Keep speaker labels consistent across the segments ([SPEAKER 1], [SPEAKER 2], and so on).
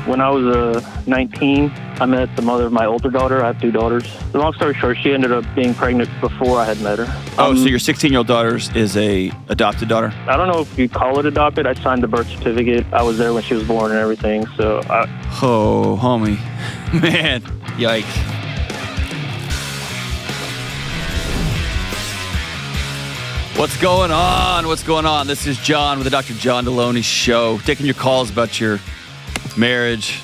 [SPEAKER 1] when I was 19, I met the mother of my older daughter. I have 2 daughters. The long story short, she ended up being pregnant before I had met her.
[SPEAKER 2] So your 16-year-old daughter is a adopted daughter?
[SPEAKER 1] I don't know if you call it adopted. I signed the birth certificate. I was there when she was born and everything.
[SPEAKER 2] Oh, homie. Man, yikes. What's going on? What's going on? This is John with the Dr. John Delony Show, taking your calls about your marriage,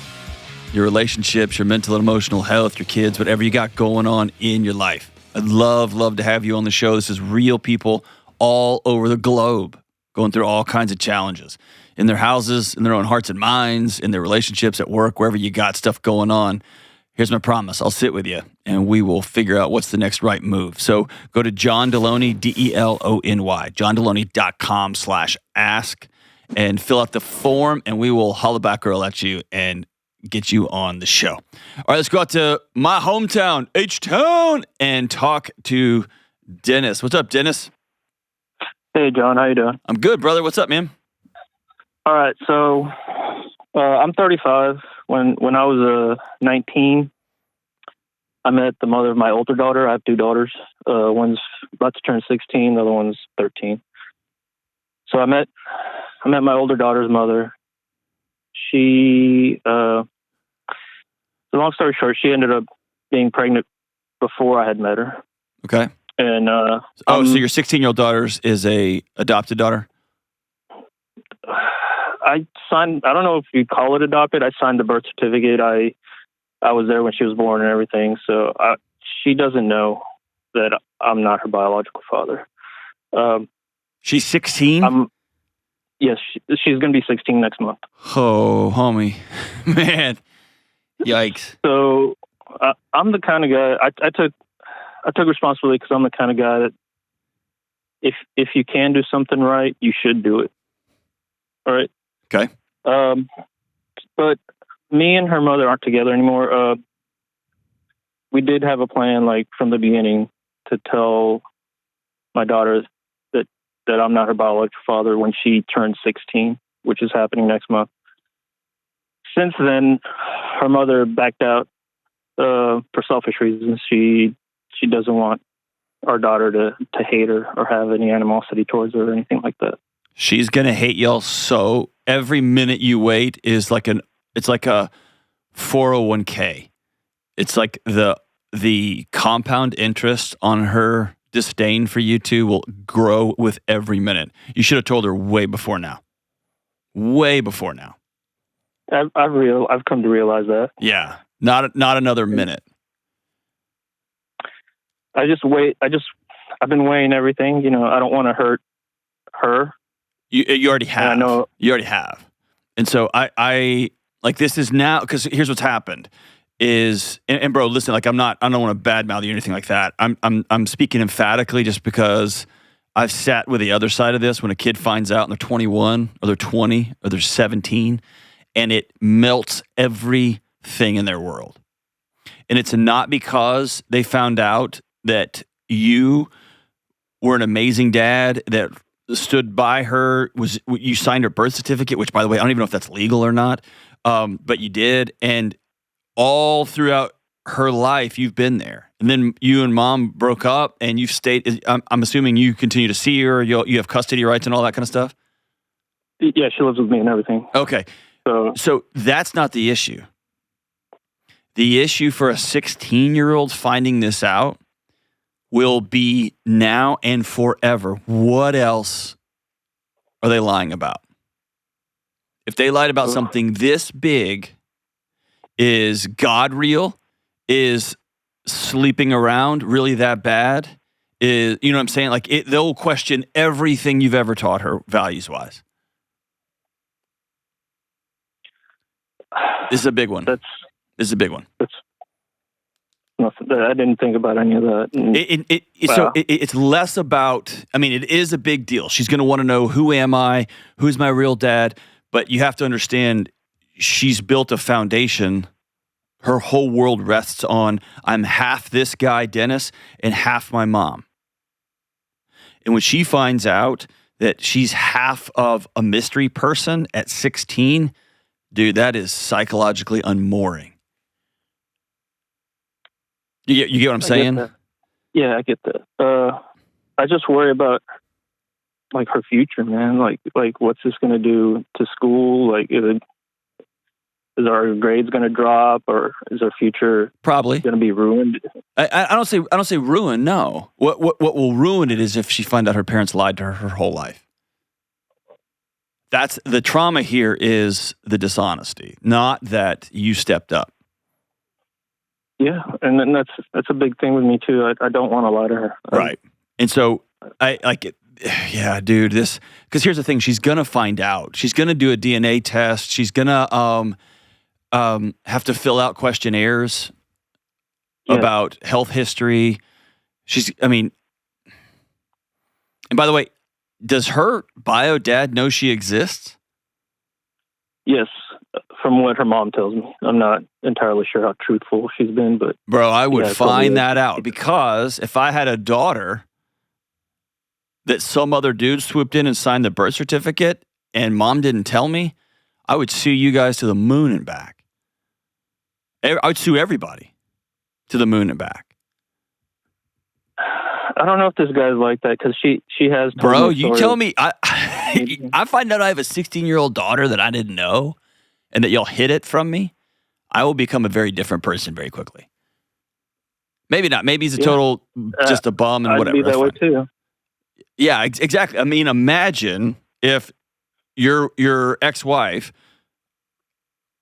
[SPEAKER 2] your relationships, your mental and emotional health, your kids, whatever you got going on in your life. I'd love to have you on the show. This is real people all over the globe going through all kinds of challenges in their houses, in their own hearts and minds, in their relationships at work, wherever you got stuff going on. Here's my promise. I'll sit with you, and we will figure out what's the next right move. So go to John Delony, D-E-L-O-N-Y, johndelony.com/ask, and fill out the form, and we will holla back girl at you and get you on the show. All right, let's go out to my hometown, H-Town, and talk to Dennis. What's up, Dennis?
[SPEAKER 1] Hey, John. How you doing?
[SPEAKER 2] I'm good, brother. What's up, man?
[SPEAKER 1] All right, so I'm 35. When I was 19, I met the mother of my older daughter. I have 2 daughters. One's about to turn 16. The other one's 13. So I met my older daughter's mother. She, the long story short, she ended up being pregnant before I had met her.
[SPEAKER 2] Okay.
[SPEAKER 1] And
[SPEAKER 2] so your 16-year-old daughter is a adopted daughter?
[SPEAKER 1] I don't know if you call it adopted. I signed the birth certificate. I was there when she was born and everything. So she doesn't know that I'm not her biological father.
[SPEAKER 2] She's 16?
[SPEAKER 1] Yes, she's going to be 16 next month.
[SPEAKER 2] Oh, homie. Man. Yikes.
[SPEAKER 1] So I'm the kind of guy, I took responsibility because I'm the kind of guy that if you can do something right, you should do it. All right.
[SPEAKER 2] Okay.
[SPEAKER 1] But me and her mother aren't together anymore. We did have a plan, like from the beginning, to tell my daughter that I'm not her biological father when she turns 16, which is happening next month. Since then, her mother backed out for selfish reasons. She doesn't want our daughter to hate her or have any animosity towards her or anything like that.
[SPEAKER 2] She's gonna hate y'all so every minute you wait is it's like a 401k. It's like the compound interest on her disdain for you two will grow with every minute. You should have told her way before now. Way before now.
[SPEAKER 1] I've come to realize that.
[SPEAKER 2] Yeah, not another minute.
[SPEAKER 1] I've been weighing everything. You know, I don't want to hurt her.
[SPEAKER 2] You already have.
[SPEAKER 1] I know.
[SPEAKER 2] You already have. And so I like this is now, because here's what's happened is, and bro, listen, like I don't want to badmouth you or anything like that. I'm speaking emphatically just because I've sat with the other side of this when a kid finds out and they're 21 or they're 20 or they're 17 and it melts everything in their world. And it's not because they found out that you were an amazing dad that stood by her, you signed her birth certificate, which by the way, I don't even know if that's legal or not, but you did. And all throughout her life, you've been there. And then you and mom broke up and you've stayed, I'm assuming you continue to see her, you have custody rights and all that kind of stuff?
[SPEAKER 1] Yeah, she lives with me and everything.
[SPEAKER 2] Okay. So that's not the issue. The issue for a 16-year-old finding this out will be now and forever. What else are they lying about? If they lied about something this big, is God real? Is sleeping around really that bad? You know what I'm saying? Like they'll question everything you've ever taught her values-wise. This is a big one. This is a big one.
[SPEAKER 1] I didn't think about any of that.
[SPEAKER 2] So it's less about, I mean, it is a big deal. She's going to want to know, who am I? Who's my real dad? But you have to understand, she's built a foundation. Her whole world rests on, I'm half this guy, Dennis, and half my mom. And when she finds out that she's half of a mystery person at 16, Dude, that is psychologically unmooring. You get what I'm saying?
[SPEAKER 1] Yeah, I get that. I just worry about like her future, man. Like what's this going to do to school? Like, is our grades going to drop, or is our future
[SPEAKER 2] Probably
[SPEAKER 1] going to be ruined?
[SPEAKER 2] I don't say ruin. No. What will ruin it is if she finds out her parents lied to her whole life. That's the trauma here, is the dishonesty, not that you stepped up.
[SPEAKER 1] Yeah, and then that's a big thing with me too. I don't want to lie to her.
[SPEAKER 2] Right. And so I like it. Yeah, dude, because here's the thing. She's going to find out. She's going to do a DNA test. She's going to have to fill out questionnaires about health history. And by the way, does her bio dad know she exists?
[SPEAKER 1] Yes, from what her mom tells me. I'm not entirely sure how truthful she's been, but...
[SPEAKER 2] Bro, I would find that out, because if I had a daughter that some other dude swooped in and signed the birth certificate and mom didn't tell me, I would sue you guys to the moon and back. I would sue everybody to the moon and back.
[SPEAKER 1] I don't know if this guy's like that, because she has told
[SPEAKER 2] Bro,
[SPEAKER 1] me
[SPEAKER 2] you tell me, I find out I have a 16-year-old daughter that I didn't know and that y'all hid it from me, I will become a very different person very quickly. Maybe not. Maybe he's a total, just a bum and whatever.
[SPEAKER 1] I'd be that way too.
[SPEAKER 2] Yeah, exactly. I mean, imagine if your ex-wife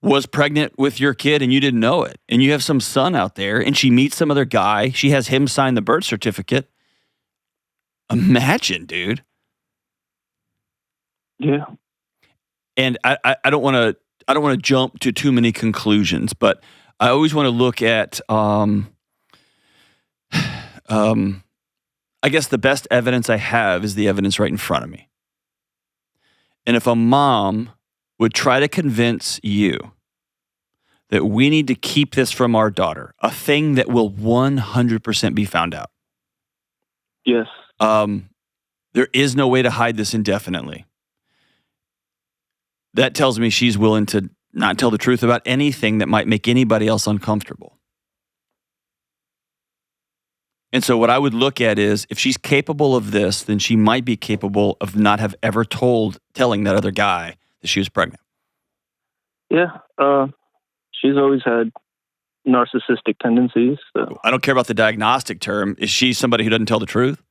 [SPEAKER 2] was pregnant with your kid and you didn't know it, and you have some son out there and she meets some other guy, she has him sign the birth certificate. Imagine, dude.
[SPEAKER 1] Yeah.
[SPEAKER 2] And I don't want to jump to too many conclusions, but I always want to look at I guess the best evidence I have is the evidence right in front of me. And if a mom would try to convince you that we need to keep this from our daughter, a thing that will 100% be found out.
[SPEAKER 1] Yes.
[SPEAKER 2] There is no way to hide this indefinitely. That tells me she's willing to not tell the truth about anything that might make anybody else uncomfortable. And so what I would look at is, if she's capable of this, then she might be capable of not have ever telling that other guy that she was pregnant.
[SPEAKER 1] Yeah. She's always had narcissistic tendencies. So.
[SPEAKER 2] I don't care about the diagnostic term. Is she somebody who doesn't tell the truth?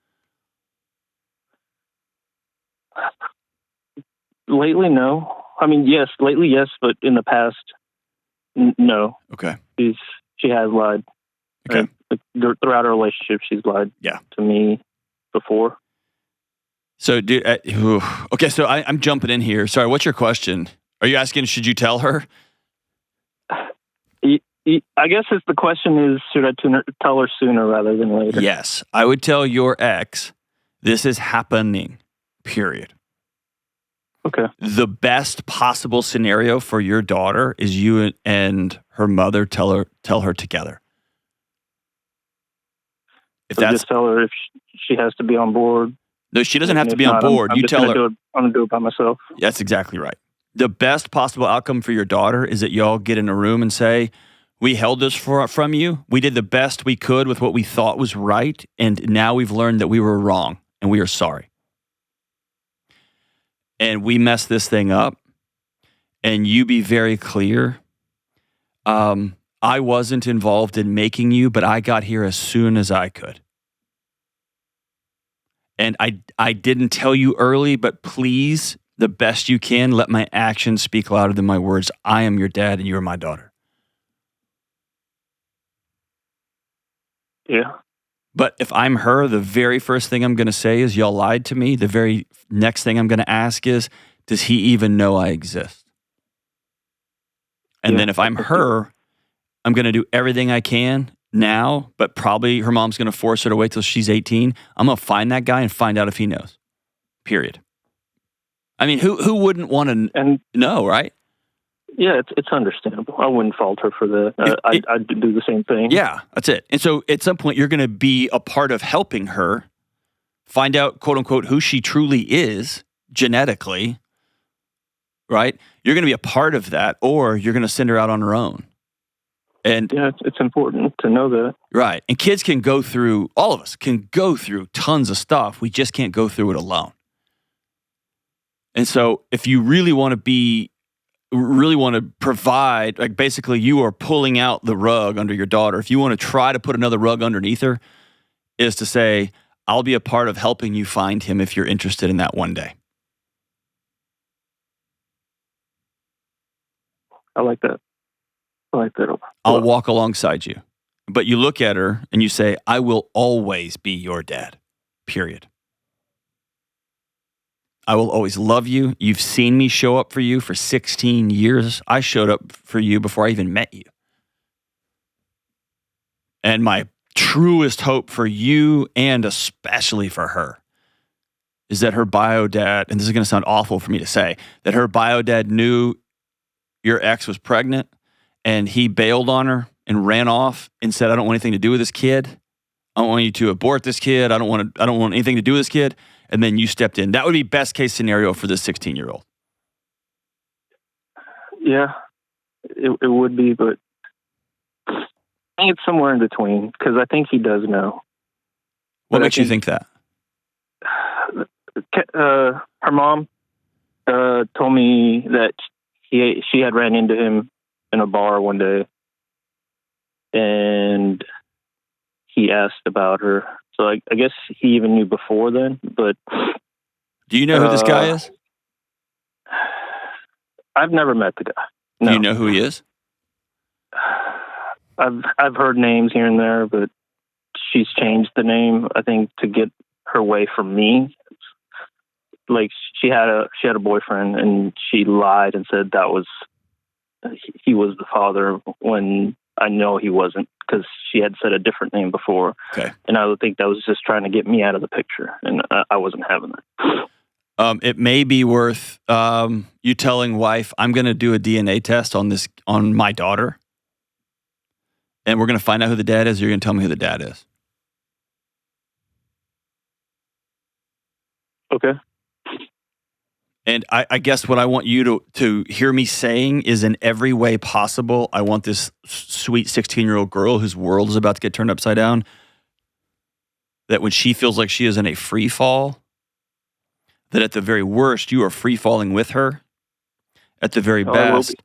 [SPEAKER 1] Lately, no. I mean, yes. Lately, yes, but in the past, no.
[SPEAKER 2] Okay.
[SPEAKER 1] She has lied.
[SPEAKER 2] Okay.
[SPEAKER 1] Throughout our relationship, she's lied to me before.
[SPEAKER 2] So, dude, okay, so I'm jumping in here. Sorry, what's your question? Are you asking, should you tell her?
[SPEAKER 1] I guess the question is, should I tell her sooner rather than later?
[SPEAKER 2] Yes. I would tell your ex, this is happening, period.
[SPEAKER 1] Okay.
[SPEAKER 2] The best possible scenario for your daughter is you and her mother tell her together. If
[SPEAKER 1] so just tell her if she has to be on board.
[SPEAKER 2] No, she doesn't have to be on board.
[SPEAKER 1] I'm
[SPEAKER 2] you tell her.
[SPEAKER 1] I'm going to do it by myself.
[SPEAKER 2] That's exactly right. The best possible outcome for your daughter is that y'all get in a room and say, we held this from you. We did the best we could with what we thought was right. And now we've learned that we were wrong and we are sorry. And we messed this thing up. And you be very clear. I wasn't involved in making you, but I got here as soon as I could. And I didn't tell you early, but please, the best you can, let my actions speak louder than my words. I am your dad and you are my daughter.
[SPEAKER 1] Yeah.
[SPEAKER 2] But if I'm her, the very first thing I'm going to say is, y'all lied to me. The very next thing I'm going to ask is, does he even know I exist? And then if I'm her, I'm going to do everything I can now, but probably her mom's going to force her to wait till she's 18. I'm going to find that guy and find out if he knows. Period. I mean, who wouldn't want to know, right?
[SPEAKER 1] Yeah, it's understandable. I wouldn't fault her for that. I'd do the same thing.
[SPEAKER 2] Yeah, that's it. And so at some point, you're going to be a part of helping her find out, quote unquote, who she truly is genetically. right? You're going to be a part of that, or you're going to send her out on her own. And
[SPEAKER 1] yeah, it's important to know that.
[SPEAKER 2] right. And kids can go through, all of us can go through tons of stuff. We just can't go through it alone. And so if you really want to provide, like basically you are pulling out the rug under your daughter. If you want to try to put another rug underneath her, is to say, I'll be a part of helping you find him if you're interested in that one day.
[SPEAKER 1] I like that. I like that.
[SPEAKER 2] I'll walk alongside you. But you look at her and you say, I will always be your dad, period. I will always love you. You've seen me show up for you for 16 years. I showed up for you before I even met you. And my truest hope for you, and especially for her, is that her bio dad, and this is going to sound awful for me to say, that her bio dad knew your ex was pregnant and he bailed on her and ran off and said, I don't want anything to do with this kid. I don't want you to abort this kid. I don't want anything to do with this kid. And then you stepped in. That would be best case scenario for this 16-year-old.
[SPEAKER 1] Yeah, it would be, but I think it's somewhere in between, because I think he does know.
[SPEAKER 2] What makes you think that?
[SPEAKER 1] Her mom told me that she had ran into him in a bar one day, and he asked about her. So I guess he even knew before then. But
[SPEAKER 2] do you know who this guy is?
[SPEAKER 1] I've never met the guy. No.
[SPEAKER 2] Do you know who he is?
[SPEAKER 1] I've heard names here and there, but she's changed the name, I think, to get her away from me. Like she had a boyfriend, and she lied and said he was the father when I know he wasn't, because she had said a different name before.
[SPEAKER 2] Okay.
[SPEAKER 1] And I would think that was just trying to get me out of the picture, and I wasn't having that.
[SPEAKER 2] It may be worth you telling wife, I'm going to do a DNA test on my daughter, and we're going to find out who the dad is. You're going to tell me who the dad is.
[SPEAKER 1] Okay.
[SPEAKER 2] And I guess what I want you to hear me saying is, in every way possible, I want this sweet 16-year-old girl whose world is about to get turned upside down, that when she feels like she is in a free fall, that at the very worst, you are free falling with her. At the very best,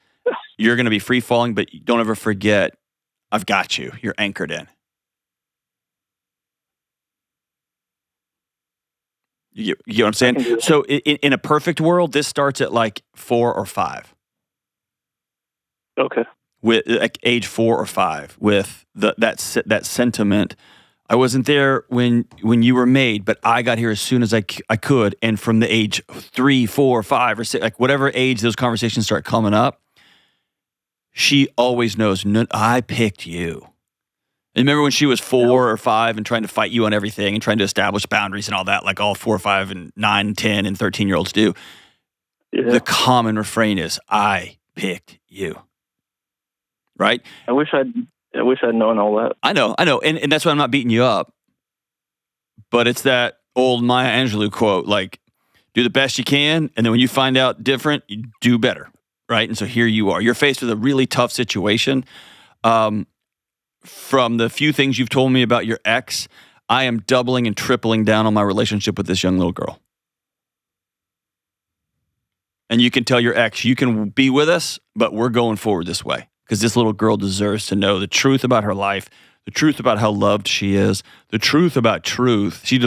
[SPEAKER 2] you're going to be free falling, but don't ever forget, I've got you. You're anchored in. You know what I'm saying? So in a perfect world, this starts at like 4 or 5.
[SPEAKER 1] Okay.
[SPEAKER 2] With like age 4 or 5, with that sentiment. I wasn't there when you were made, but I got here as soon as I could. And from the age 3, 4, 5, or 6, like whatever age those conversations start coming up, she always knows, I picked you. And remember when she was 4 or 5 and trying to fight you on everything and trying to establish boundaries and all that, like all 4, 5, and 9, 10, and 13-year-olds do. Yeah. The common refrain is, I picked you. Right?
[SPEAKER 1] I wish I'd known all that.
[SPEAKER 2] I know. And that's why I'm not beating you up. But it's that old Maya Angelou quote, like, do the best you can, and then when you find out different, you do better. Right? And so here you are. You're faced with a really tough situation. From the few things you've told me about your ex, I am doubling and tripling down on my relationship with this young little girl. And you can tell your ex, you can be with us, but we're going forward this way. Because this little girl deserves to know the truth about her life, the truth about how loved she is, the truth about truth. She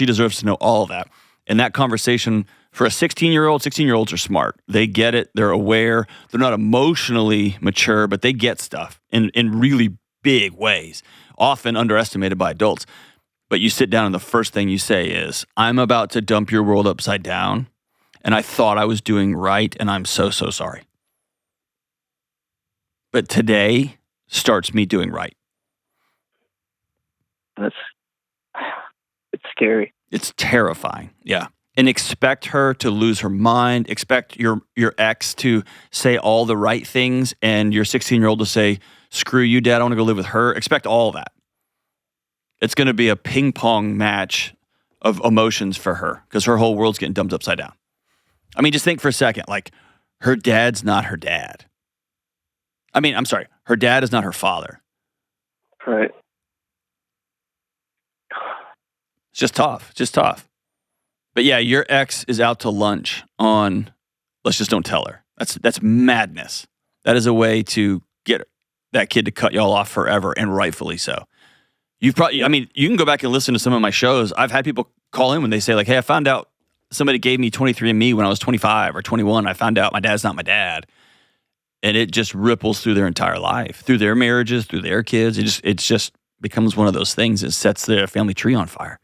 [SPEAKER 2] deserves to know all of that. And that conversation, for a 16-year-olds are smart. They get it. They're aware. They're not emotionally mature, but they get stuff in really big ways, often underestimated by adults. But you sit down and the first thing you say is, I'm about to dump your world upside down, and I thought I was doing right, and I'm so, so sorry. But today starts me doing right.
[SPEAKER 1] It's scary.
[SPEAKER 2] It's terrifying. Yeah. And expect her to lose her mind. Expect your ex to say all the right things, and your 16-year-old to say, screw you, Dad, I want to go live with her. Expect all that. It's going to be a ping pong match of emotions for her, because her whole world's getting dumped upside down. I mean, just think for a second, like, Her dad's not her dad. I mean, I'm sorry. Her dad is not her father.
[SPEAKER 1] Right.
[SPEAKER 2] It's just tough. But yeah, your ex is out to lunch on, let's just don't tell her. That's madness. That is a way to get that kid to cut y'all off forever, and rightfully so. You've probably, I mean, you can go back and listen to some of my shows. I've had people call in when they say like, hey, I found out somebody gave me 23andMe when I was 25 or 21. I found out my dad's not my dad. And it just ripples through their entire life, through their marriages, through their kids. It just becomes one of those things that sets their family tree on fire.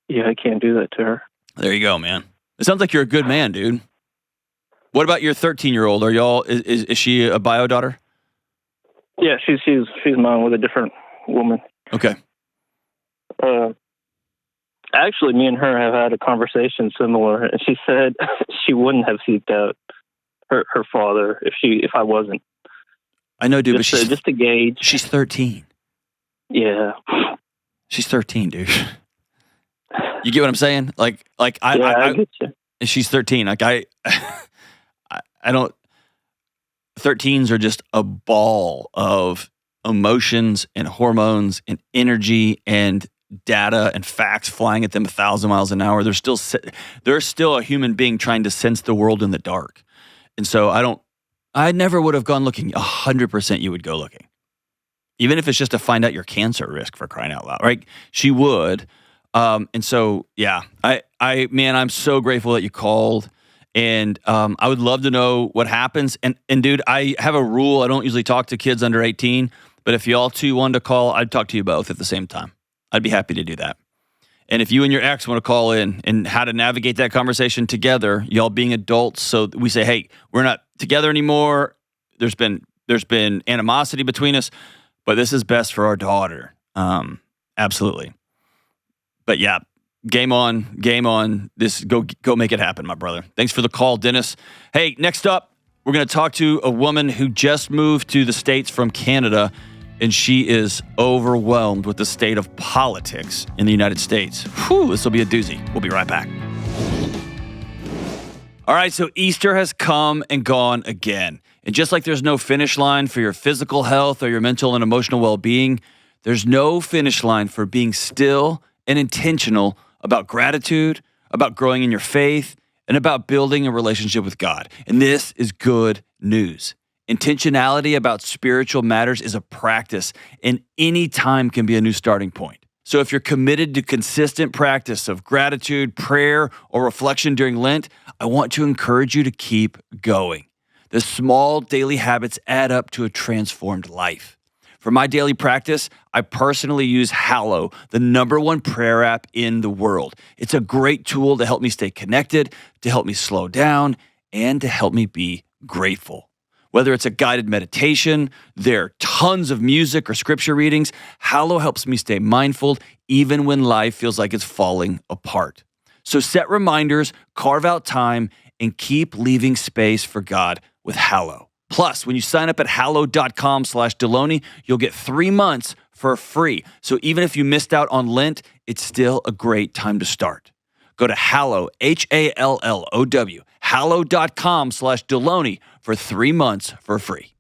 [SPEAKER 1] Yeah, I can't do that to her.
[SPEAKER 2] There you go, man. It sounds like you're a good man, dude. What about your 13-year-old? Are y'all, is she a bio daughter?
[SPEAKER 1] Yeah, she's mine with a different woman.
[SPEAKER 2] Okay.
[SPEAKER 1] Actually, me and her have had a conversation similar, and she said she wouldn't have seeked out her father if I wasn't.
[SPEAKER 2] I know, dude, but
[SPEAKER 1] just to gauge.
[SPEAKER 2] She's 13.
[SPEAKER 1] Yeah.
[SPEAKER 2] She's 13, dude. You get what I'm saying? I
[SPEAKER 1] get you.
[SPEAKER 2] She's 13. Like I don't. 13s are just a ball of emotions and hormones and energy and data and facts flying at them 1,000 miles an hour. They're still a human being trying to sense the world in the dark. And so I never would have gone looking. 100% you would go looking. Even if it's just to find out your cancer risk, for crying out loud, right? She would. And so, yeah, man, I'm so grateful that you called. And I would love to know what happens. And dude, I have a rule. I don't usually talk to kids under 18, but if y'all two wanted to call, I'd talk to you both at the same time. I'd be happy to do that. And if you and your ex want to call in and how to navigate that conversation together, y'all being adults, so we say, hey, we're not together anymore. There's been animosity between us, but this is best for our daughter. Absolutely. But yeah, game on. This go make it happen, my brother. Thanks for the call, Dennis. Hey, next up, we're going to talk to a woman who just moved to the States from Canada, and she is overwhelmed with the state of politics in the United States. Whew, this will be a doozy. We'll be right back. All right, so Easter has come and gone again. And just like there's no finish line for your physical health or your mental and emotional well-being, there's no finish line for being still and intentional about gratitude, about growing in your faith, and about building a relationship with God. And this is good news. Intentionality about spiritual matters is a practice, and any time can be a new starting point. So if you're committed to consistent practice of gratitude, prayer, or reflection during Lent, I want to encourage you to keep going. The small daily habits add up to a transformed life. For my daily practice, I personally use Hallow, the #1 prayer app in the world. It's a great tool to help me stay connected, to help me slow down, and to help me be grateful. Whether it's a guided meditation, there are tons of music or scripture readings, Hallow helps me stay mindful even when life feels like it's falling apart. So set reminders, carve out time, and keep leaving space for God with Hallow. Plus, when you sign up at hallow.com/Delony, you'll get 3 months for free. So even if you missed out on Lent, it's still a great time to start. Go to Hallow, Hallow, hallow.com/Delony for 3 months for free.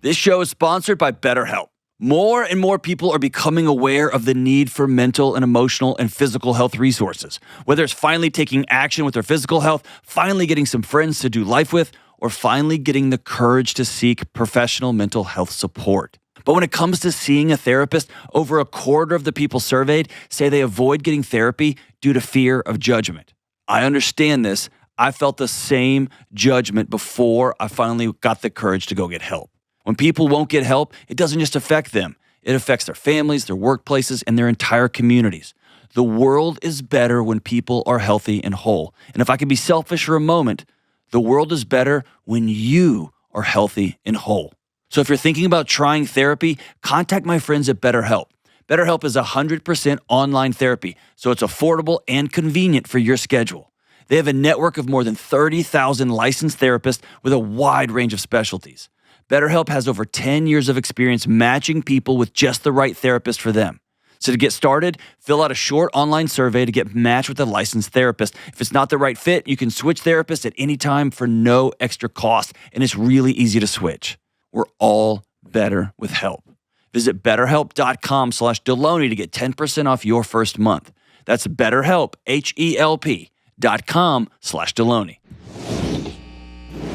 [SPEAKER 2] This show is sponsored by BetterHelp. More and more people are becoming aware of the need for mental and emotional and physical health resources. Whether it's finally taking action with their physical health, finally getting some friends to do life with, or finally getting the courage to seek professional mental health support. But when it comes to seeing a therapist, over a quarter of the people surveyed say they avoid getting therapy due to fear of judgment. I understand this. I felt the same judgment before I finally got the courage to go get help. When people won't get help, it doesn't just affect them. It affects their families, their workplaces, and their entire communities. The world is better when people are healthy and whole. And if I could be selfish for a moment, the world is better when you are healthy and whole. So if you're thinking about trying therapy, contact my friends at BetterHelp. BetterHelp is 100% online therapy, so it's affordable and convenient for your schedule. They have a network of more than 30,000 licensed therapists with a wide range of specialties. BetterHelp has over 10 years of experience matching people with just the right therapist for them. So to get started, fill out a short online survey to get matched with a licensed therapist. If it's not the right fit, you can switch therapists at any time for no extra cost, and it's really easy to switch. We're all better with help. Visit betterhelp.com/Delony to get 10% off your first month. That's BetterHelp, HELP.com/Delony.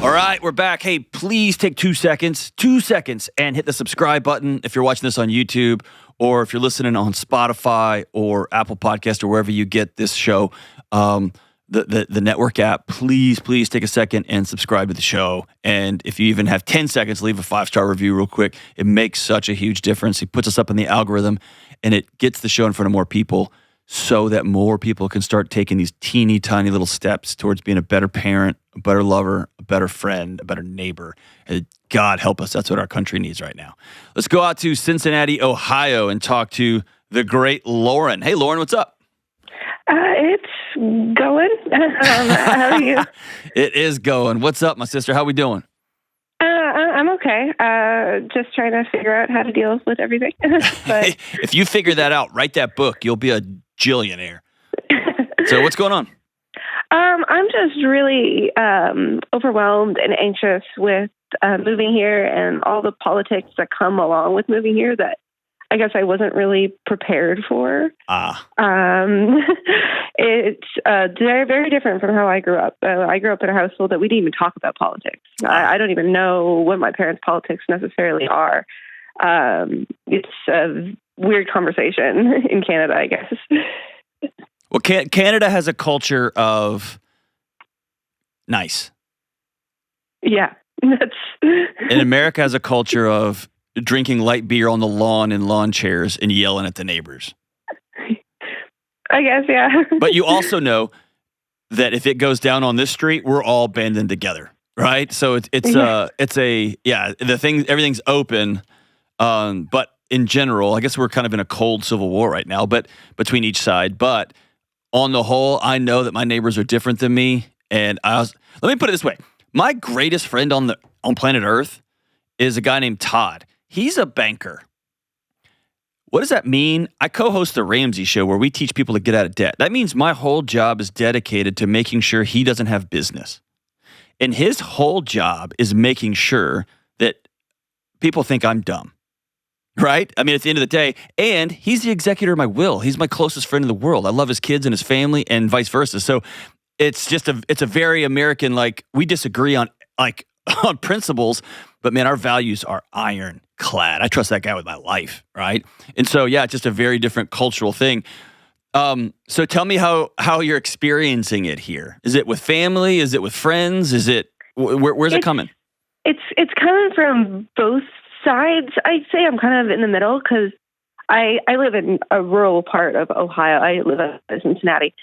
[SPEAKER 2] All right, we're back. Hey, please take 2 seconds, and hit the subscribe button if you're watching this on YouTube, or if you're listening on Spotify or Apple Podcast or wherever you get this show, the network app. Please take a second and subscribe to the show. And if you even have 10 seconds, leave a 5-star review real quick. It makes such a huge difference. It puts us up in the algorithm, and it gets the show in front of more people so that more people can start taking these teeny tiny little steps towards being a better parent, a better lover, a better friend, a better neighbor. And God help us. That's what our country needs right now. Let's go out to Cincinnati, Ohio, and talk to the great Lauren. Hey, Lauren, what's up?
[SPEAKER 3] It's going. How are you?
[SPEAKER 2] It is going. What's up, my sister? How we doing?
[SPEAKER 3] I'm okay. Just trying to figure out how to deal with everything. But
[SPEAKER 2] if you figure that out, write that book. You'll be a jillionaire. So what's going on?
[SPEAKER 3] I'm just really overwhelmed and anxious with moving here and all the politics that come along with moving here that I guess I wasn't really prepared for. It's very, very different from how I grew up. I grew up in a household that we didn't even talk about politics. I don't even know what my parents' politics necessarily are. It's a weird conversation in Canada, I guess.
[SPEAKER 2] Well, Canada has a culture of nice.
[SPEAKER 3] Yeah.
[SPEAKER 2] And America has a culture of drinking light beer on the lawn in lawn chairs and yelling at the neighbors.
[SPEAKER 3] I guess, yeah.
[SPEAKER 2] But you also know that if it goes down on this street, we're all banding together, right? So everything's open. But in general, I guess we're kind of in a cold civil war right now, but between each side. But on the whole, I know that my neighbors are different than me. And let me put it this way: my greatest friend on planet Earth is a guy named Todd. He's a banker. What does that mean? I co-host the Ramsey show where we teach people to get out of debt. That means my whole job is dedicated to making sure he doesn't have business. And his whole job is making sure that people think I'm dumb. Right? I mean, at the end of the day, and he's the executor of my will. He's my closest friend in the world. I love his kids and his family and vice versa. So it's a very American, like, we disagree on principles, but man, our values are ironclad. I trust that guy with my life, right? And so, yeah, it's just a very different cultural thing. So tell me how you're experiencing it here. Is it with family? Is it with friends? Is it where's it coming?
[SPEAKER 3] It's coming from both sides. I'd say I'm kind of in the middle because I live in a rural part of Ohio. I live in Cincinnati.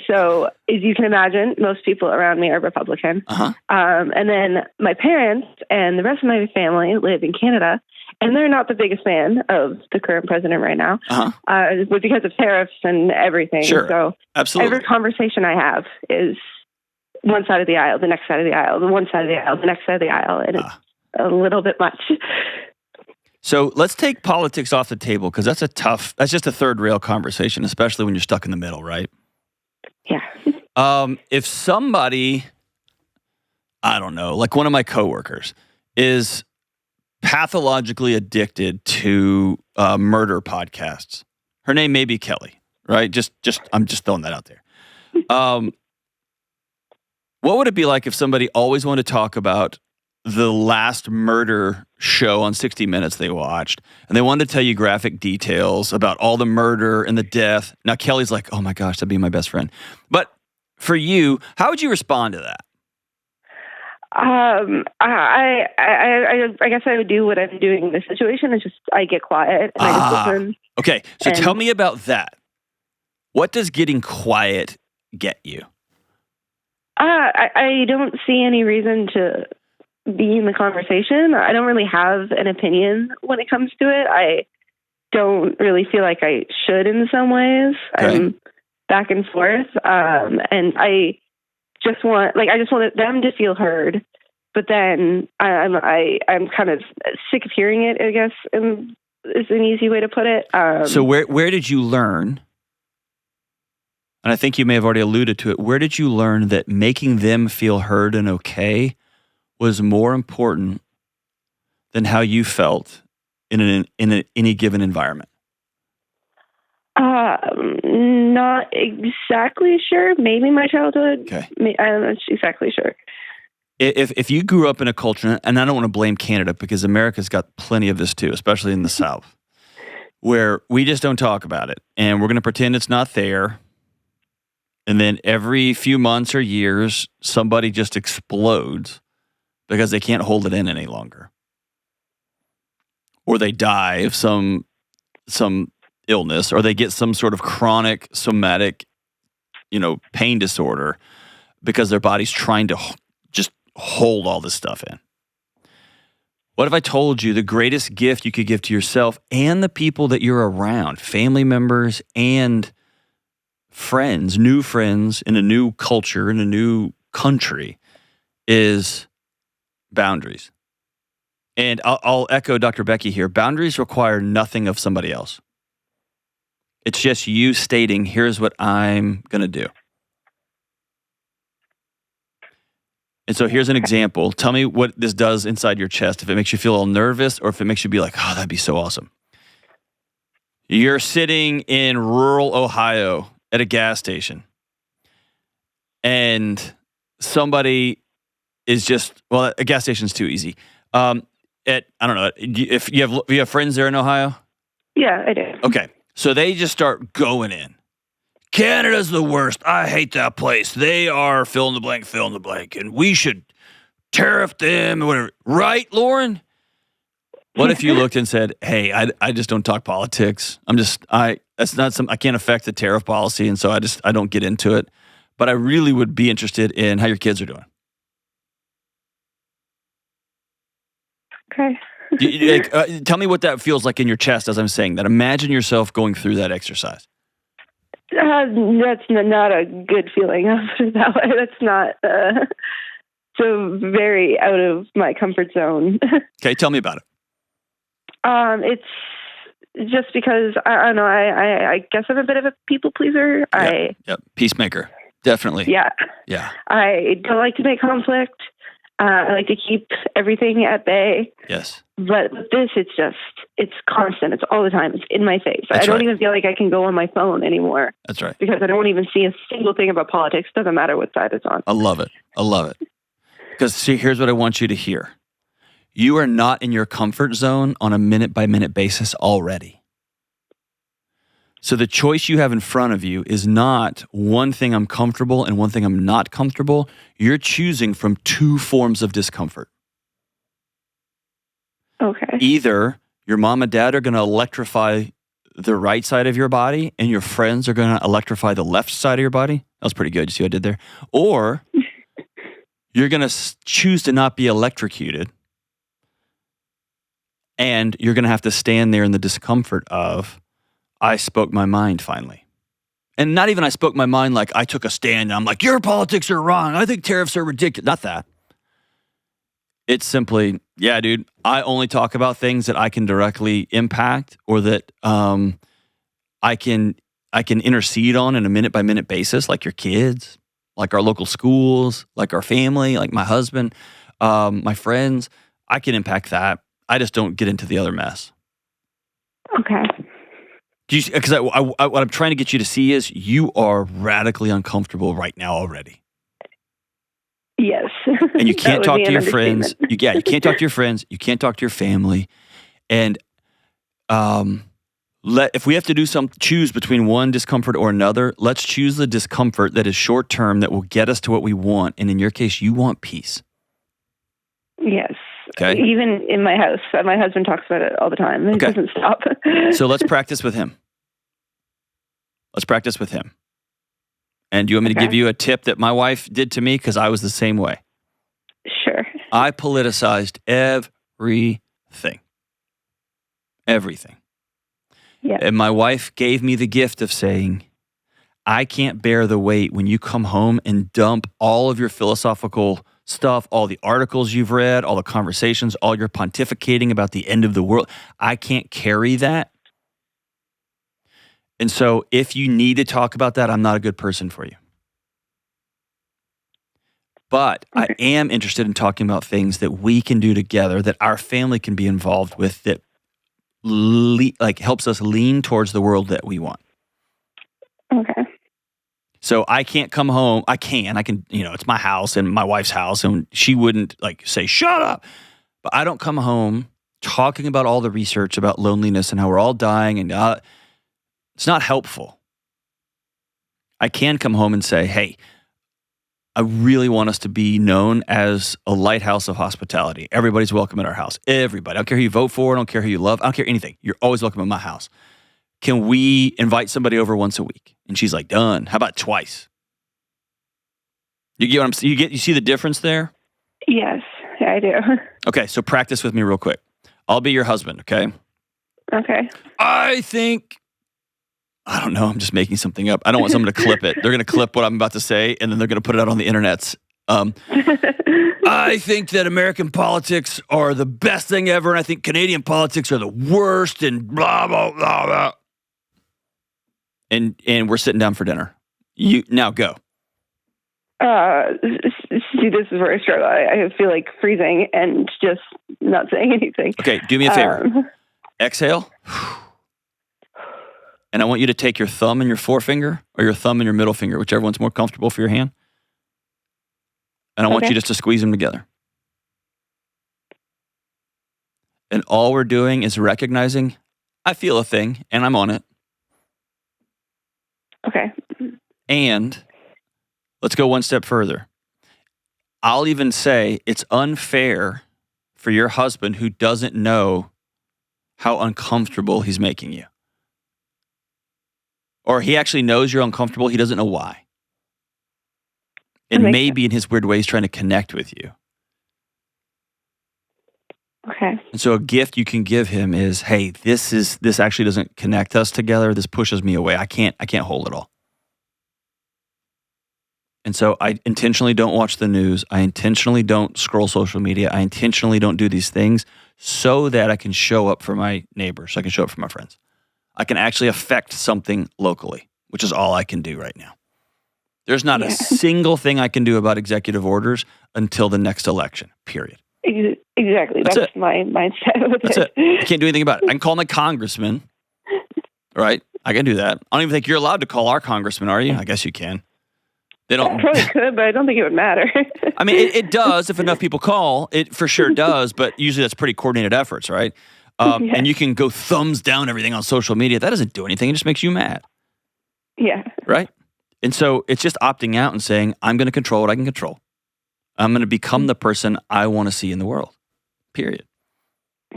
[SPEAKER 3] So as you can imagine, most people around me are Republican.
[SPEAKER 2] Uh-huh.
[SPEAKER 3] And then my parents and the rest of my family live in Canada, and they're not the biggest fan of the current president right now, because of tariffs and everything.
[SPEAKER 2] Sure.
[SPEAKER 3] So
[SPEAKER 2] absolutely,
[SPEAKER 3] every conversation I have is one side of the aisle, the next side of the aisle, the one side of the aisle, the next side of the aisle, and it's a little bit much.
[SPEAKER 2] So let's take politics off the table because that's just a third rail conversation, especially when you're stuck in the middle, right?
[SPEAKER 3] Yeah.
[SPEAKER 2] If somebody, I don't know, like one of my coworkers is pathologically addicted to murder podcasts, her name may be Kelly, right? I'm just throwing that out there. What would it be like if somebody always wanted to talk about the last murder show on 60 Minutes they watched, and they wanted to tell you graphic details about all the murder and the death? Now, Kelly's like, oh my gosh, that'd be my best friend. But for you, how would you respond to that?
[SPEAKER 3] I guess I would do what I'm doing in this situation. It's just, I get quiet and I just listen.
[SPEAKER 2] Okay, so tell me about that. What does getting quiet get you?
[SPEAKER 3] I don't see any reason to be in the conversation. I don't really have an opinion when it comes to it. I don't really feel like I should in some ways. Okay. I'm back and forth. And I just want them to feel heard, but then I'm kind of sick of hearing it, I guess, in is an easy way to put it.
[SPEAKER 2] So where did you learn, and I think you may have already alluded to it, where did you learn that making them feel heard and okay was more important than how you felt in any given environment?
[SPEAKER 3] Not exactly sure. Maybe my childhood.
[SPEAKER 2] Okay.
[SPEAKER 3] I'm not exactly sure.
[SPEAKER 2] If you grew up in a culture, and I don't want to blame Canada because America's got plenty of this too, especially in the South, where we just don't talk about it, and we're going to pretend it's not there, and then every few months or years, somebody just explodes because they can't hold it in any longer, or they die of some illness, or they get some sort of chronic somatic, pain disorder because their body's trying to just hold all this stuff in. What if I told you the greatest gift you could give to yourself and the people that you're around, family members and friends, new friends in a new culture, in a new country, is boundaries? And I'll echo Dr. Becky here. Boundaries require nothing of somebody else. It's just you stating, here's what I'm going to do. And so here's an example. Tell me what this does inside your chest, if it makes you feel all nervous or if it makes you be like, oh, that'd be so awesome. You're sitting in rural Ohio at a gas station, and somebody is just, well, a gas station's too easy. I don't know, if you have friends there in Ohio?
[SPEAKER 3] Yeah, I do.
[SPEAKER 2] Okay. So they just start going in. Canada's the worst. I hate that place. They are fill in the blank, and we should tariff them or whatever. Right, Lauren? What if you looked and said, hey, I just don't talk politics. I can't affect the tariff policy, and so I don't get into it. But I really would be interested in how your kids are doing.
[SPEAKER 3] Okay.
[SPEAKER 2] Tell me what that feels like in your chest as I'm saying that. Imagine yourself going through that exercise.
[SPEAKER 3] That's not a good feeling. I'll put it that way. That's not so very out of my comfort zone.
[SPEAKER 2] Okay, tell me about it.
[SPEAKER 3] It's just because I don't know. I guess I'm a bit of a people pleaser.
[SPEAKER 2] Yep. Peacemaker, definitely.
[SPEAKER 3] Yeah. I don't like to make conflict. I like to keep everything at bay.
[SPEAKER 2] Yes.
[SPEAKER 3] But with this, it's constant. It's all the time. It's in my face.
[SPEAKER 2] That's
[SPEAKER 3] I don't
[SPEAKER 2] right.
[SPEAKER 3] even feel like I can go on my phone anymore.
[SPEAKER 2] That's right.
[SPEAKER 3] Because I don't even see a single thing about politics. Doesn't matter what side it's on.
[SPEAKER 2] I love it. Because see, here's what I want you to hear. You are not in your comfort zone on a minute-by-minute basis already. So the choice you have in front of you is not one thing I'm comfortable and one thing I'm not comfortable. You're choosing from two forms of discomfort.
[SPEAKER 3] Okay.
[SPEAKER 2] Either your mom and dad are going to electrify the right side of your body and your friends are going to electrify the left side of your body. That was pretty good. You see what I did there? Or you're going to choose to not be electrocuted, and you're going to have to stand there in the discomfort of, I spoke my mind finally. And not even I spoke my mind like I took a stand and I'm like, your politics are wrong. I think tariffs are ridiculous. Not that. It's simply, yeah, dude, I only talk about things that I can directly impact or that I can intercede on a minute-by-minute basis, like your kids, like our local schools, like our family, like my husband, my friends. I can impact that. I just don't get into the other mess.
[SPEAKER 3] Okay.
[SPEAKER 2] Because what I'm trying to get you to see is you are radically uncomfortable right now already.
[SPEAKER 3] Yes.
[SPEAKER 2] And you can't talk to your friends. You can't talk to your friends. You can't talk to your family. And if we have to choose between one discomfort or another, let's choose the discomfort that is short term that will get us to what we want. And in your case, you want peace.
[SPEAKER 3] Yes.
[SPEAKER 2] Okay.
[SPEAKER 3] Even in my house, my husband talks about it all the time. It doesn't stop.
[SPEAKER 2] So let's practice with him. And do you want me to give you a tip that my wife did to me? Because I was the same way.
[SPEAKER 3] Sure.
[SPEAKER 2] I politicized everything. Everything.
[SPEAKER 3] Yeah.
[SPEAKER 2] And my wife gave me the gift of saying, I can't bear the weight when you come home and dump all of your philosophical stuff, all the articles you've read, all the conversations, all your pontificating about the end of the world. I can't carry that. And so if you need to talk about that, I'm not a good person for you. But I am interested in talking about things that we can do together, that our family can be involved with, that helps us lean towards the world that we want.
[SPEAKER 3] Okay.
[SPEAKER 2] So I can't come home. I can, it's my house and my wife's house, and she wouldn't say, shut up. But I don't come home talking about all the research about loneliness and how we're all dying, and it's not helpful. I can come home and say, hey, I really want us to be known as a lighthouse of hospitality. Everybody's welcome at our house. Everybody. I don't care who you vote for. I don't care who you love. I don't care anything. You're always welcome at my house. Can we invite somebody over once a week? And she's like, done. How about twice? You get what I'm saying? You see the difference there?
[SPEAKER 3] Yes, yeah, I do.
[SPEAKER 2] Okay, so practice with me real quick. I'll be your husband, okay?
[SPEAKER 3] Okay.
[SPEAKER 2] I don't know. I'm just making something up. I don't want someone to clip it. They're going to clip what I'm about to say, and then they're going to put it out on the internets. I think that American politics are the best thing ever, and I think Canadian politics are the worst, and blah, blah, blah, blah. And we're sitting down for dinner. You now go.
[SPEAKER 3] See, this is where I struggle. I feel like freezing and just not saying anything.
[SPEAKER 2] Okay, do me a favor. Exhale. And I want you to take your thumb and your forefinger, or your thumb and your middle finger, whichever one's more comfortable for your hand. And I want you just to squeeze them together. And all we're doing is recognizing, I feel a thing, and I'm on it.
[SPEAKER 3] Okay.
[SPEAKER 2] And let's go one step further. I'll even say it's unfair for your husband who doesn't know how uncomfortable he's making you. Or he actually knows you're uncomfortable. He doesn't know why. And maybe in his weird way, he's trying to connect with you.
[SPEAKER 3] Okay.
[SPEAKER 2] And so a gift you can give him is, hey, this actually doesn't connect us together. This pushes me away. I can't hold it all. And so I intentionally don't watch the news. I intentionally don't scroll social media. I intentionally don't do these things so that I can show up for my neighbors. I can show up for my friends. I can actually affect something locally, which is all I can do right now. There's not a single thing I can do about executive orders until the next election, period.
[SPEAKER 3] Exactly. That's my mindset with
[SPEAKER 2] That's it. I can't do anything about it. I can call my congressman, right? I can do that. I don't even think you're allowed to call our congressman, are you? I guess you can. They don't.
[SPEAKER 3] I probably could, but I don't think it would matter.
[SPEAKER 2] I mean, it does if enough people call. It for sure does, but usually that's pretty coordinated efforts, right? And you can go thumbs down everything on social media. That doesn't do anything. It just makes you mad.
[SPEAKER 3] Yeah.
[SPEAKER 2] Right? And so it's just opting out and saying, I'm going to control what I can control. I'm going to become the person I want to see in the world. Period.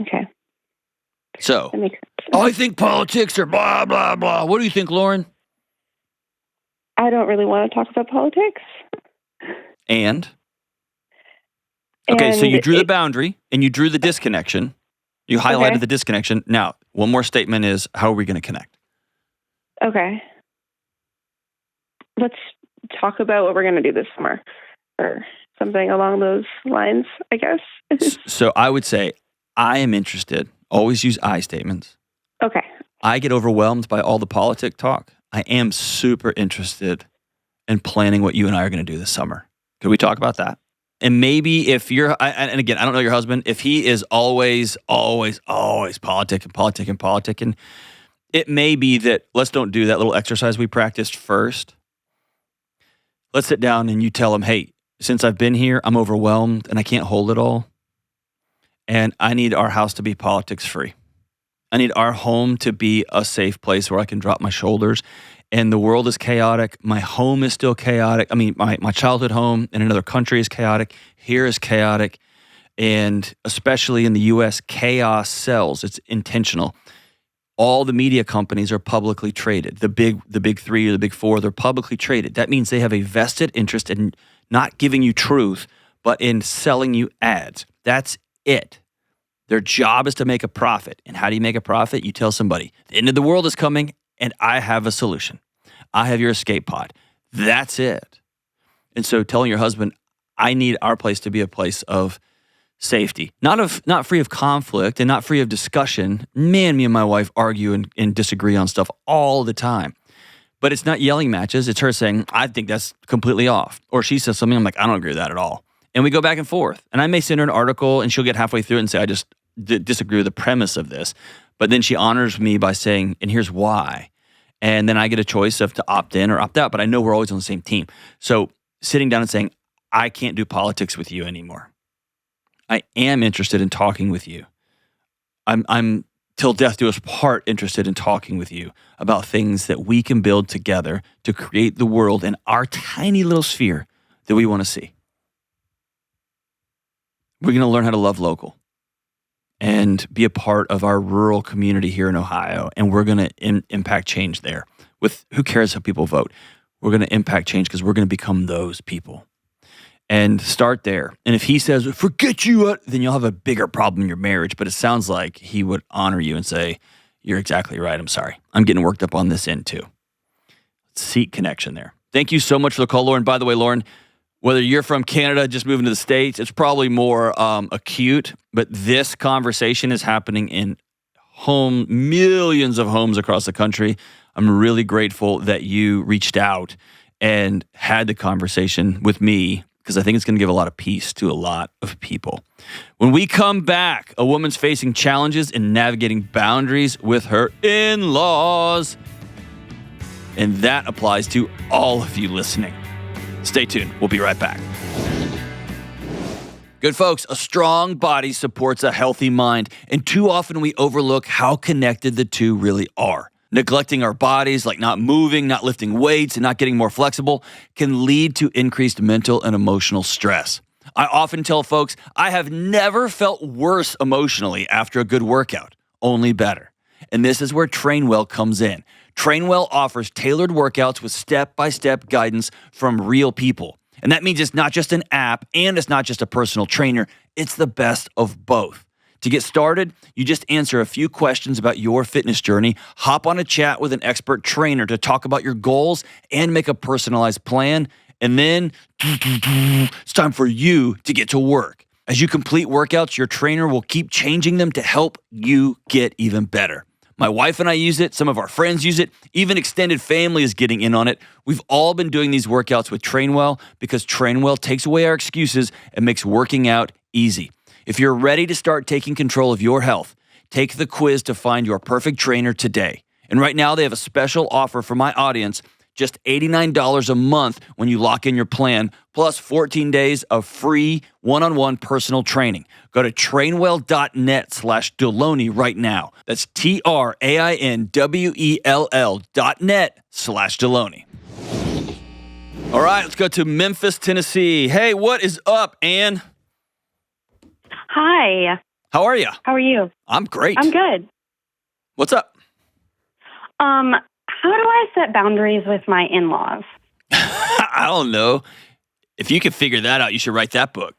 [SPEAKER 3] Okay.
[SPEAKER 2] So,
[SPEAKER 3] that makes sense.
[SPEAKER 2] I think politics are blah, blah, blah. What do you think, Lauren?
[SPEAKER 3] I don't really want to talk about politics.
[SPEAKER 2] And? Okay, so you drew the boundary and you drew the disconnection. You highlighted the disconnection. Now, one more statement is, how are we going to connect?
[SPEAKER 3] Okay. Let's talk about what we're going to do this summer or something along those lines, I guess.
[SPEAKER 2] So I would say, I am interested. Always use I statements.
[SPEAKER 3] Okay.
[SPEAKER 2] I get overwhelmed by all the politic talk. I am super interested in planning what you and I are going to do this summer. Could we talk about that? And maybe if you're, and again, I don't know your husband, if he is always politicking, it may be that let's don't do that little exercise we practiced first. Let's sit down and you tell him, hey, since I've been here, I'm overwhelmed and I can't hold it all. And I need our house to be politics free. I need our home to be a safe place where I can drop my shoulders. And the world is chaotic. My home is still chaotic. I mean, my childhood home in another country is chaotic. Here is chaotic. And especially in the U.S., chaos sells. It's intentional. All the media companies are publicly traded. The big three or the big four, they're publicly traded. That means they have a vested interest in not giving you truth, but in selling you ads. That's it. Their job is to make a profit. And how do you make a profit? You tell somebody, the end of the world is coming, and I have a solution. I have your escape pod. That's it. And so telling your husband, I need our place to be a place of safety, not free of conflict and not free of discussion. Man, me and my wife argue and disagree on stuff all the time. But it's not yelling matches. It's her saying, I think that's completely off. Or she says something, I'm like, I don't agree with that at all. And we go back and forth. And I may send her an article and she'll get halfway through it and say, I just disagree with the premise of this. But then she honors me by saying, and here's why. And then I get a choice of to opt in or opt out. But I know we're always on the same team. So sitting down and saying, I can't do politics with you anymore. I am interested in talking with you. I'm till death do us part interested in talking with you about things that we can build together to create the world in our tiny little sphere that we want to see. We're going to learn how to love local and be a part of our rural community here in Ohio. And we're going to impact change there. With who cares how people vote? We're going to impact change because we're going to become those people. And start there. And if he says, forget you, then you'll have a bigger problem in your marriage. But it sounds like he would honor you and say, you're exactly right. I'm sorry. I'm getting worked up on this end too. Seek connection there. Thank you so much for the call, Lauren. By the way, Lauren, whether you're from Canada, just moving to the States, it's probably more acute. But this conversation is happening in millions of homes across the country. I'm really grateful that you reached out and had the conversation with me, because I think it's going to give a lot of peace to a lot of people. When we come back, a woman's facing challenges in navigating boundaries with her in-laws. And that applies to all of you listening. Stay tuned. We'll be right back. Good folks, a strong body supports a healthy mind. And too often we overlook how connected the two really are. Neglecting our bodies, like not moving, not lifting weights, and not getting more flexible, can lead to increased mental and emotional stress. I often tell folks, I have never felt worse emotionally after a good workout, only better. And this is where TrainWell comes in. TrainWell offers tailored workouts with step-by-step guidance from real people. And that means it's not just an app and it's not just a personal trainer. It's the best of both. To get started, you just answer a few questions about your fitness journey, hop on a chat with an expert trainer to talk about your goals and make a personalized plan, and then it's time for you to get to work. As you complete workouts, your trainer will keep changing them to help you get even better. My wife and I use it. Some of our friends use it. Even extended family is getting in on it. We've all been doing these workouts with TrainWell because TrainWell takes away our excuses and makes working out easy. If you're ready to start taking control of your health, take the quiz to find your perfect trainer today. And right now they have a special offer for my audience, just $89 a month when you lock in your plan, plus 14 days of free one-on-one personal training. Go to trainwell.net/Delony right now. That's TrainWell.net/Delony. All right, let's go to Memphis, Tennessee. Hey, what is up, Ann?
[SPEAKER 4] Hi.
[SPEAKER 2] How are you?
[SPEAKER 4] How are you?
[SPEAKER 2] I'm great.
[SPEAKER 4] I'm good.
[SPEAKER 2] What's up?
[SPEAKER 4] How do I set boundaries with my in-laws?
[SPEAKER 2] I don't know. If you can figure that out, you should write that book.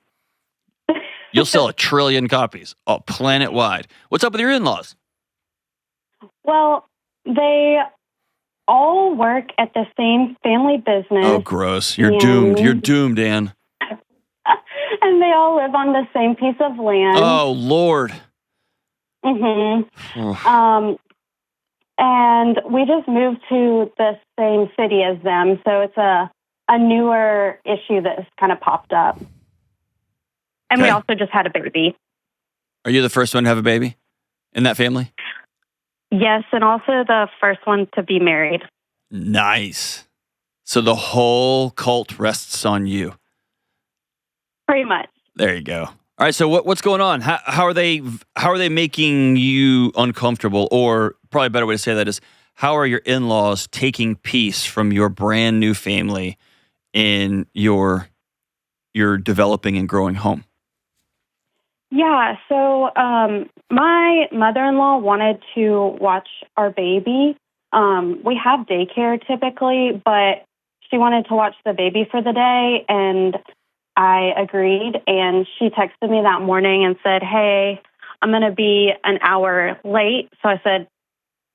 [SPEAKER 2] You'll sell 1 trillion copies, planet-wide. What's up with your in-laws?
[SPEAKER 4] Well, they all work at the same family business.
[SPEAKER 2] Oh, gross. You're doomed. You're doomed, Ann.
[SPEAKER 4] And they all live on the same piece of land.
[SPEAKER 2] Oh, Lord.
[SPEAKER 4] Mm-hmm. And we just moved to the same city as them, so it's a newer issue that's kind of popped up. And we also just had a baby.
[SPEAKER 2] Are you the first one to have a baby in that family?
[SPEAKER 4] Yes, and also the first one to be married.
[SPEAKER 2] Nice. So the whole cult rests on you.
[SPEAKER 4] Pretty much.
[SPEAKER 2] There you go. All right. So what's going on? How are they making you uncomfortable? Or probably a better way to say that is, how are your in-laws taking peace from your brand new family in your developing and growing home?
[SPEAKER 4] Yeah. So my mother-in-law wanted to watch our baby. We have daycare typically, but she wanted to watch the baby for the day, and I agreed, and she texted me that morning and said, hey, I'm going to be an hour late. So I said,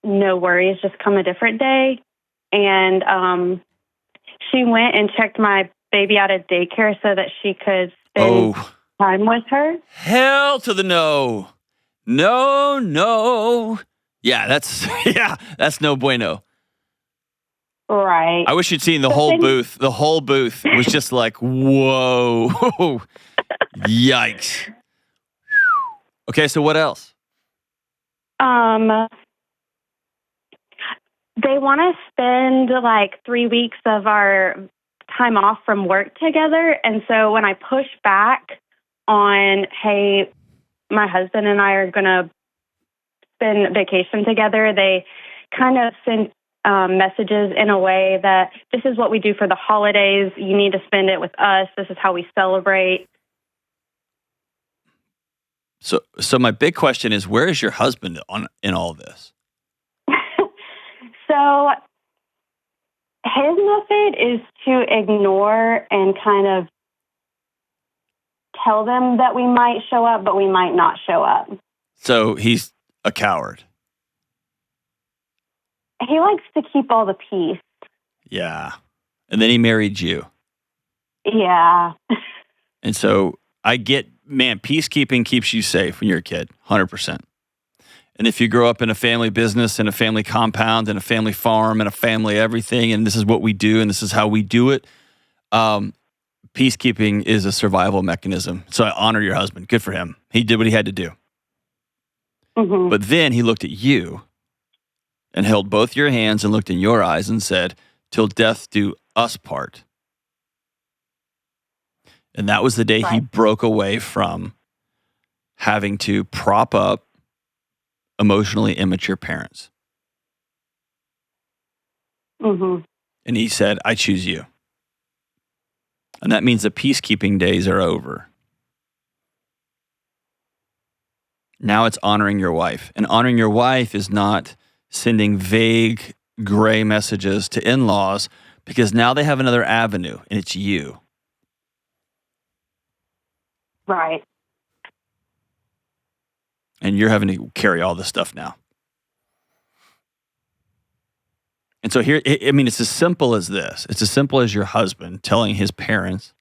[SPEAKER 4] no worries, just come a different day. And she went and checked my baby out of daycare so that she could spend time with her.
[SPEAKER 2] Hell to the no. No, no. Yeah, that's no bueno.
[SPEAKER 4] Right.
[SPEAKER 2] I wish you'd seen the whole booth. The whole booth was just like, whoa. Yikes. Okay, so what else?
[SPEAKER 4] They want to spend like 3 weeks of our time off from work together. And so when I push back on, hey, my husband and I are going to spend vacation together, they kind of send messages in a way that this is what we do for the holidays. You need to spend it with us. This is how we celebrate.
[SPEAKER 2] So my big question is, where is your husband in all this?
[SPEAKER 4] So his method is to ignore and kind of tell them that we might show up, but we might not show up.
[SPEAKER 2] So he's a coward.
[SPEAKER 4] He likes to keep all the peace.
[SPEAKER 2] Yeah. And then he married you.
[SPEAKER 4] Yeah.
[SPEAKER 2] And so I get, man, peacekeeping keeps you safe when you're a kid, 100%. And if you grow up in a family business and a family compound and a family farm and a family everything, and this is what we do and this is how we do it, peacekeeping is a survival mechanism. So I honor your husband. Good for him. He did what he had to do.
[SPEAKER 4] Mm-hmm.
[SPEAKER 2] But then he looked at you and held both your hands and looked in your eyes and said, "Till death do us part." And that was the day he broke away from having to prop up emotionally immature parents.
[SPEAKER 4] Mm-hmm.
[SPEAKER 2] And he said, "I choose you." And that means the peacekeeping days are over. Now it's honoring your wife. And honoring your wife is not sending vague gray messages to in-laws, because now they have another avenue, and it's you.
[SPEAKER 4] Right.
[SPEAKER 2] And you're having to carry all this stuff now. And so here, I mean, it's as simple as this. It's as simple as your husband telling his parents.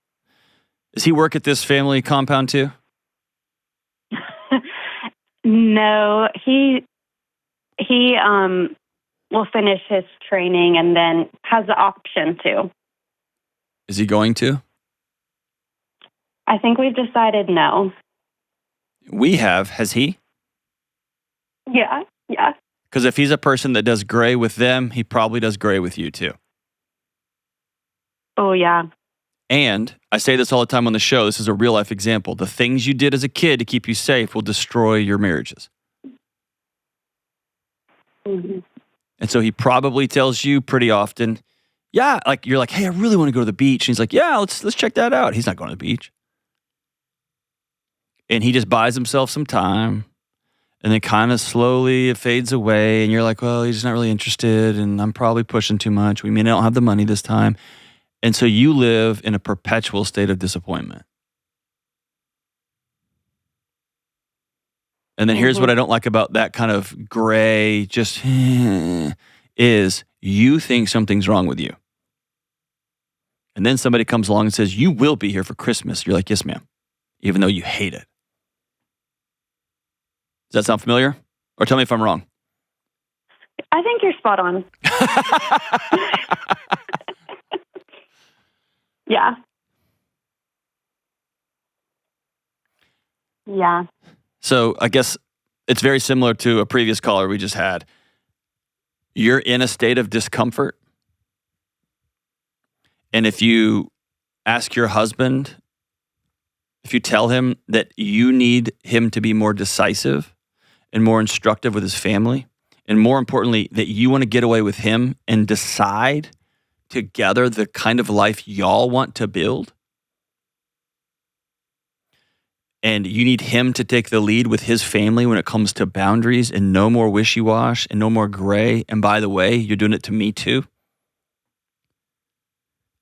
[SPEAKER 2] Does he work at this family compound too?
[SPEAKER 4] No, he will finish his training and then has the option to.
[SPEAKER 2] Is he going to?
[SPEAKER 4] I think we've decided no.
[SPEAKER 2] We have. Has he?
[SPEAKER 4] Yeah.
[SPEAKER 2] Because if he's a person that does gray with them, he probably does gray with you too.
[SPEAKER 4] Oh, yeah.
[SPEAKER 2] And I say this all the time on the show. This is a real life example. The things you did as a kid to keep you safe will destroy your marriages.
[SPEAKER 4] Mm-hmm.
[SPEAKER 2] And so he probably tells you pretty often, yeah, like you're like, "Hey, I really want to go to the beach." And he's like, "Yeah, let's check that out." He's not going to the beach. And he just buys himself some time. And then kind of slowly it fades away. And you're like, "Well, he's just not really interested. And I'm probably pushing too much. We may not have the money this time." And so you live in a perpetual state of disappointment. And then here's what I don't like about that kind of gray, just is you think something's wrong with you. And then somebody comes along and says, "You will be here for Christmas." You're like, "Yes, ma'am," even though you hate it. Does that sound familiar? Or tell me if I'm wrong.
[SPEAKER 4] I think you're spot on. Yeah. Yeah.
[SPEAKER 2] So I guess it's very similar to a previous caller we just had. You're in a state of discomfort. And if you ask your husband, if you tell him that you need him to be more decisive and more instructive with his family, and more importantly, that you want to get away with him and decide together the kind of life y'all want to build, and you need him to take the lead with his family when it comes to boundaries and no more wishy-wash and no more gray, and by the way, you're doing it to me too,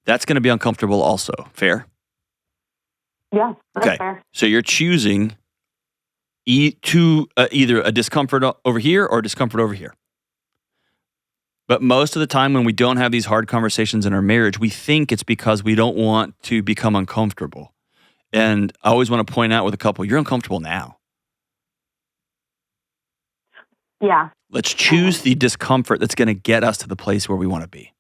[SPEAKER 2] that's going to be uncomfortable also. Fair?
[SPEAKER 4] Yeah, that's
[SPEAKER 2] okay.
[SPEAKER 4] fair.
[SPEAKER 2] So you're choosing either a discomfort over here or a discomfort over here. But most of the time when we don't have these hard conversations in our marriage, we think it's because we don't want to become uncomfortable. And I always want to point out with a couple, you're uncomfortable now.
[SPEAKER 4] Yeah.
[SPEAKER 2] Let's choose the discomfort that's going to get us to the place where we want to be.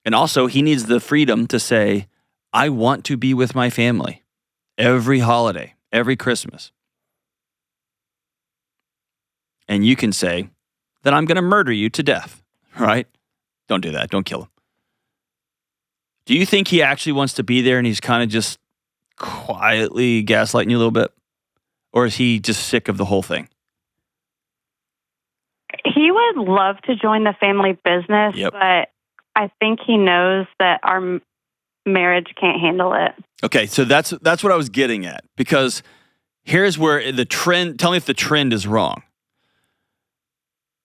[SPEAKER 2] And also, he needs the freedom to say, I want to be with my family every holiday, every Christmas. And you can say that I'm going to murder you to death, right? Don't do that. Don't kill him. Do you think he actually wants to be there and he's kind of just quietly gaslighting you a little bit? Or is he just sick of the whole thing?
[SPEAKER 4] He would love to join the family business, but I think he knows that our marriage can't handle it.
[SPEAKER 2] Okay, so that's what I was getting at. Because here's where the trend, tell me if the trend is wrong.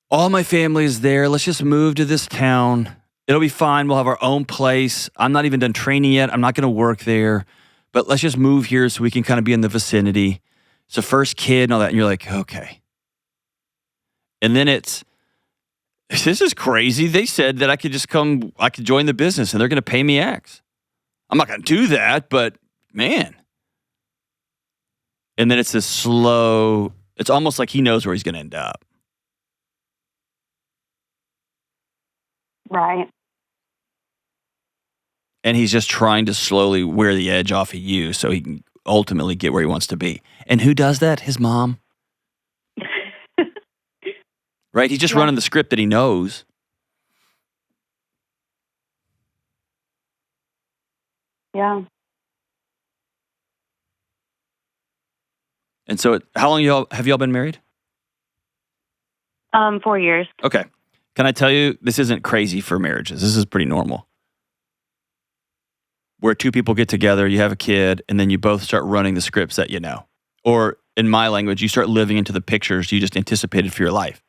[SPEAKER 2] All my family is there. Let's just move to this town. It'll be fine. We'll have our own place. I'm not even done training yet. I'm not going to work there. But let's just move here so we can kind of be in the vicinity. It's the first kid and all that. And you're like, okay. And then this is crazy. They said that I could join the business and they're going to pay me X. I'm not going to do that, but man. And then it's this slow, it's almost like he knows where he's going to end up.
[SPEAKER 4] Right.
[SPEAKER 2] And he's just trying to slowly wear the edge off of you so he can ultimately get where he wants to be. And who does that? His mom. Right? He's just running the script that he knows.
[SPEAKER 4] Yeah.
[SPEAKER 2] And so how long have y'all been married?
[SPEAKER 4] 4 years.
[SPEAKER 2] Okay. Can I tell you, this isn't crazy for marriages. This is pretty normal. Where two people get together, you have a kid, and then you both start running the scripts that you know. Or in my language, you start living into the pictures you just anticipated for your life.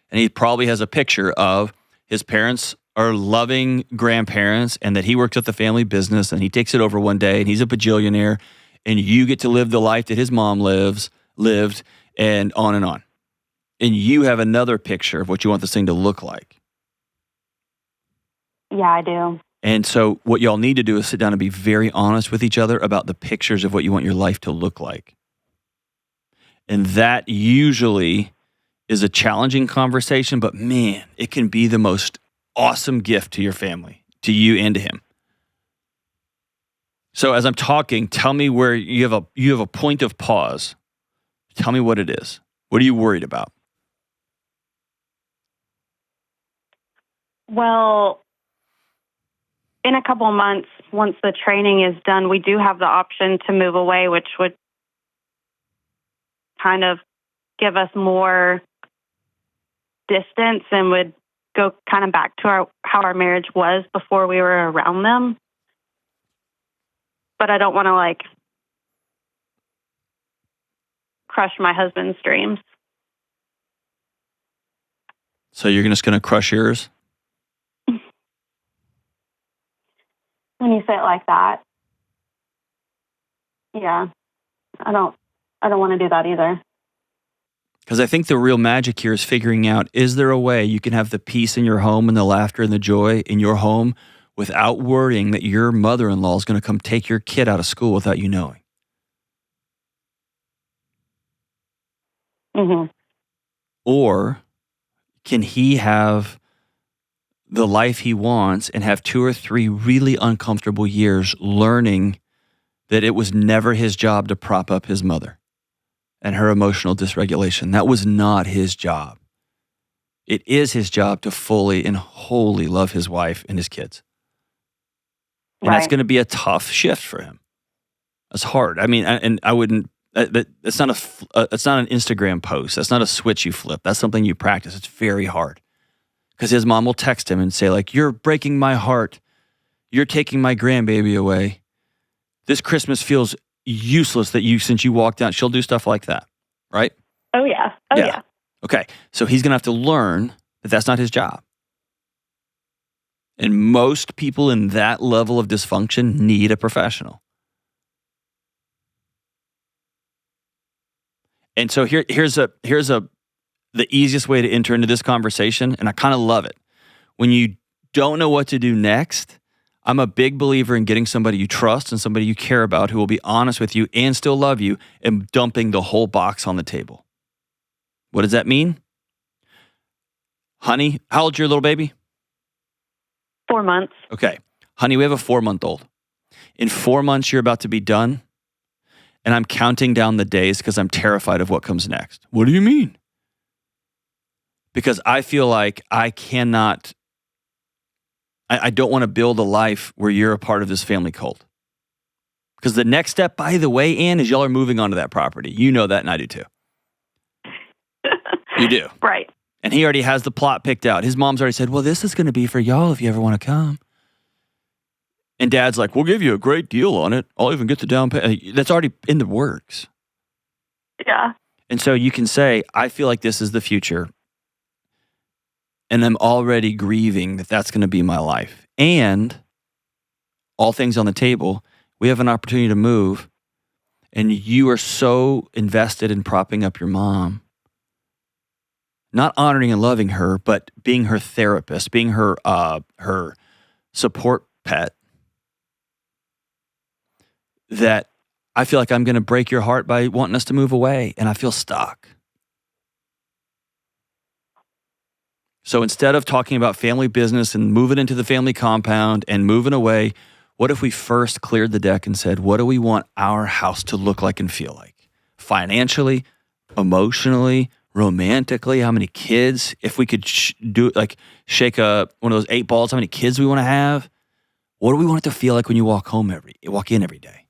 [SPEAKER 2] And he probably has a picture of his parents are loving grandparents and that he works at the family business and he takes it over one day and he's a bajillionaire and you get to live the life that his mom lived and on and on. And you have another picture of what you want this thing to look like.
[SPEAKER 4] Yeah, I do.
[SPEAKER 2] And so what y'all need to do is sit down and be very honest with each other about the pictures of what you want your life to look like. And that usually is a challenging conversation, but man, it can be the most awesome gift to your family, to you and to him. So as I'm talking, tell me where you have a point of pause. Tell me what it is. What are you worried about?
[SPEAKER 4] Well, in a couple of months, once the training is done, we do have the option to move away, which would kind of give us more distance and would go kind of back to how our marriage was before we were around them. But I don't want to crush my husband's dreams.
[SPEAKER 2] So you're just going to crush yours?
[SPEAKER 4] When you say it like that, yeah, I don't want to do that either.
[SPEAKER 2] Because I think the real magic here is figuring out, is there a way you can have the peace in your home and the laughter and the joy in your home without worrying that your mother-in-law is going to come take your kid out of school without you knowing?
[SPEAKER 4] Mm-hmm.
[SPEAKER 2] Or can he have the life he wants and have 2 or 3 really uncomfortable years learning that it was never his job to prop up his mother and her emotional dysregulation? That was not his job. It is his job to fully and wholly love his wife and his kids. And that's going to be a tough shift for him. That's hard. I mean, and I wouldn't, it's not an Instagram post. That's not a switch you flip. That's something you practice. It's very hard. Because his mom will text him and say, you're breaking my heart. You're taking my grandbaby away. This Christmas feels useless since you walked out. She'll do stuff like that, right?
[SPEAKER 4] Oh, yeah. Yeah.
[SPEAKER 2] Okay, so he's going to have to learn that that's not his job. And most people in that level of dysfunction need a professional. And so here's the easiest way to enter into this conversation, and I kind of love it. When you don't know what to do next, I'm a big believer in getting somebody you trust and somebody you care about who will be honest with you and still love you and dumping the whole box on the table. What does that mean? Honey, how old's your little baby?
[SPEAKER 4] 4 months.
[SPEAKER 2] Okay. Honey, we have a 4-month-old. In 4 months, you're about to be done, and I'm counting down the days because I'm terrified of what comes next. What do you mean? Because I feel like I don't want to build a life where you're a part of this family cult. Because the next step, by the way, Ann, is y'all are moving onto that property. You know that, and I do too. You do.
[SPEAKER 4] Right.
[SPEAKER 2] And he already has the plot picked out. His mom's already said, well, this is going to be for y'all if you ever want to come. And Dad's like, we'll give you a great deal on it. I'll even get the down payment. That's already in the works.
[SPEAKER 4] Yeah.
[SPEAKER 2] And so you can say, I feel like this is the future. And I'm already grieving that that's going to be my life. And all things on the table, we have an opportunity to move. And you are so invested in propping up your mom. Not honoring and loving her, but being her therapist, being her support pet. That I feel like I'm going to break your heart by wanting us to move away, and I feel stuck. So instead of talking about family business and moving into the family compound and moving away, what if we first cleared the deck and said, what do we want our house to look like and feel like? Financially, emotionally, romantically, how many kids? If we could shake one of those 8 balls, how many kids we want to have? What do we want it to feel like when you walk in every day?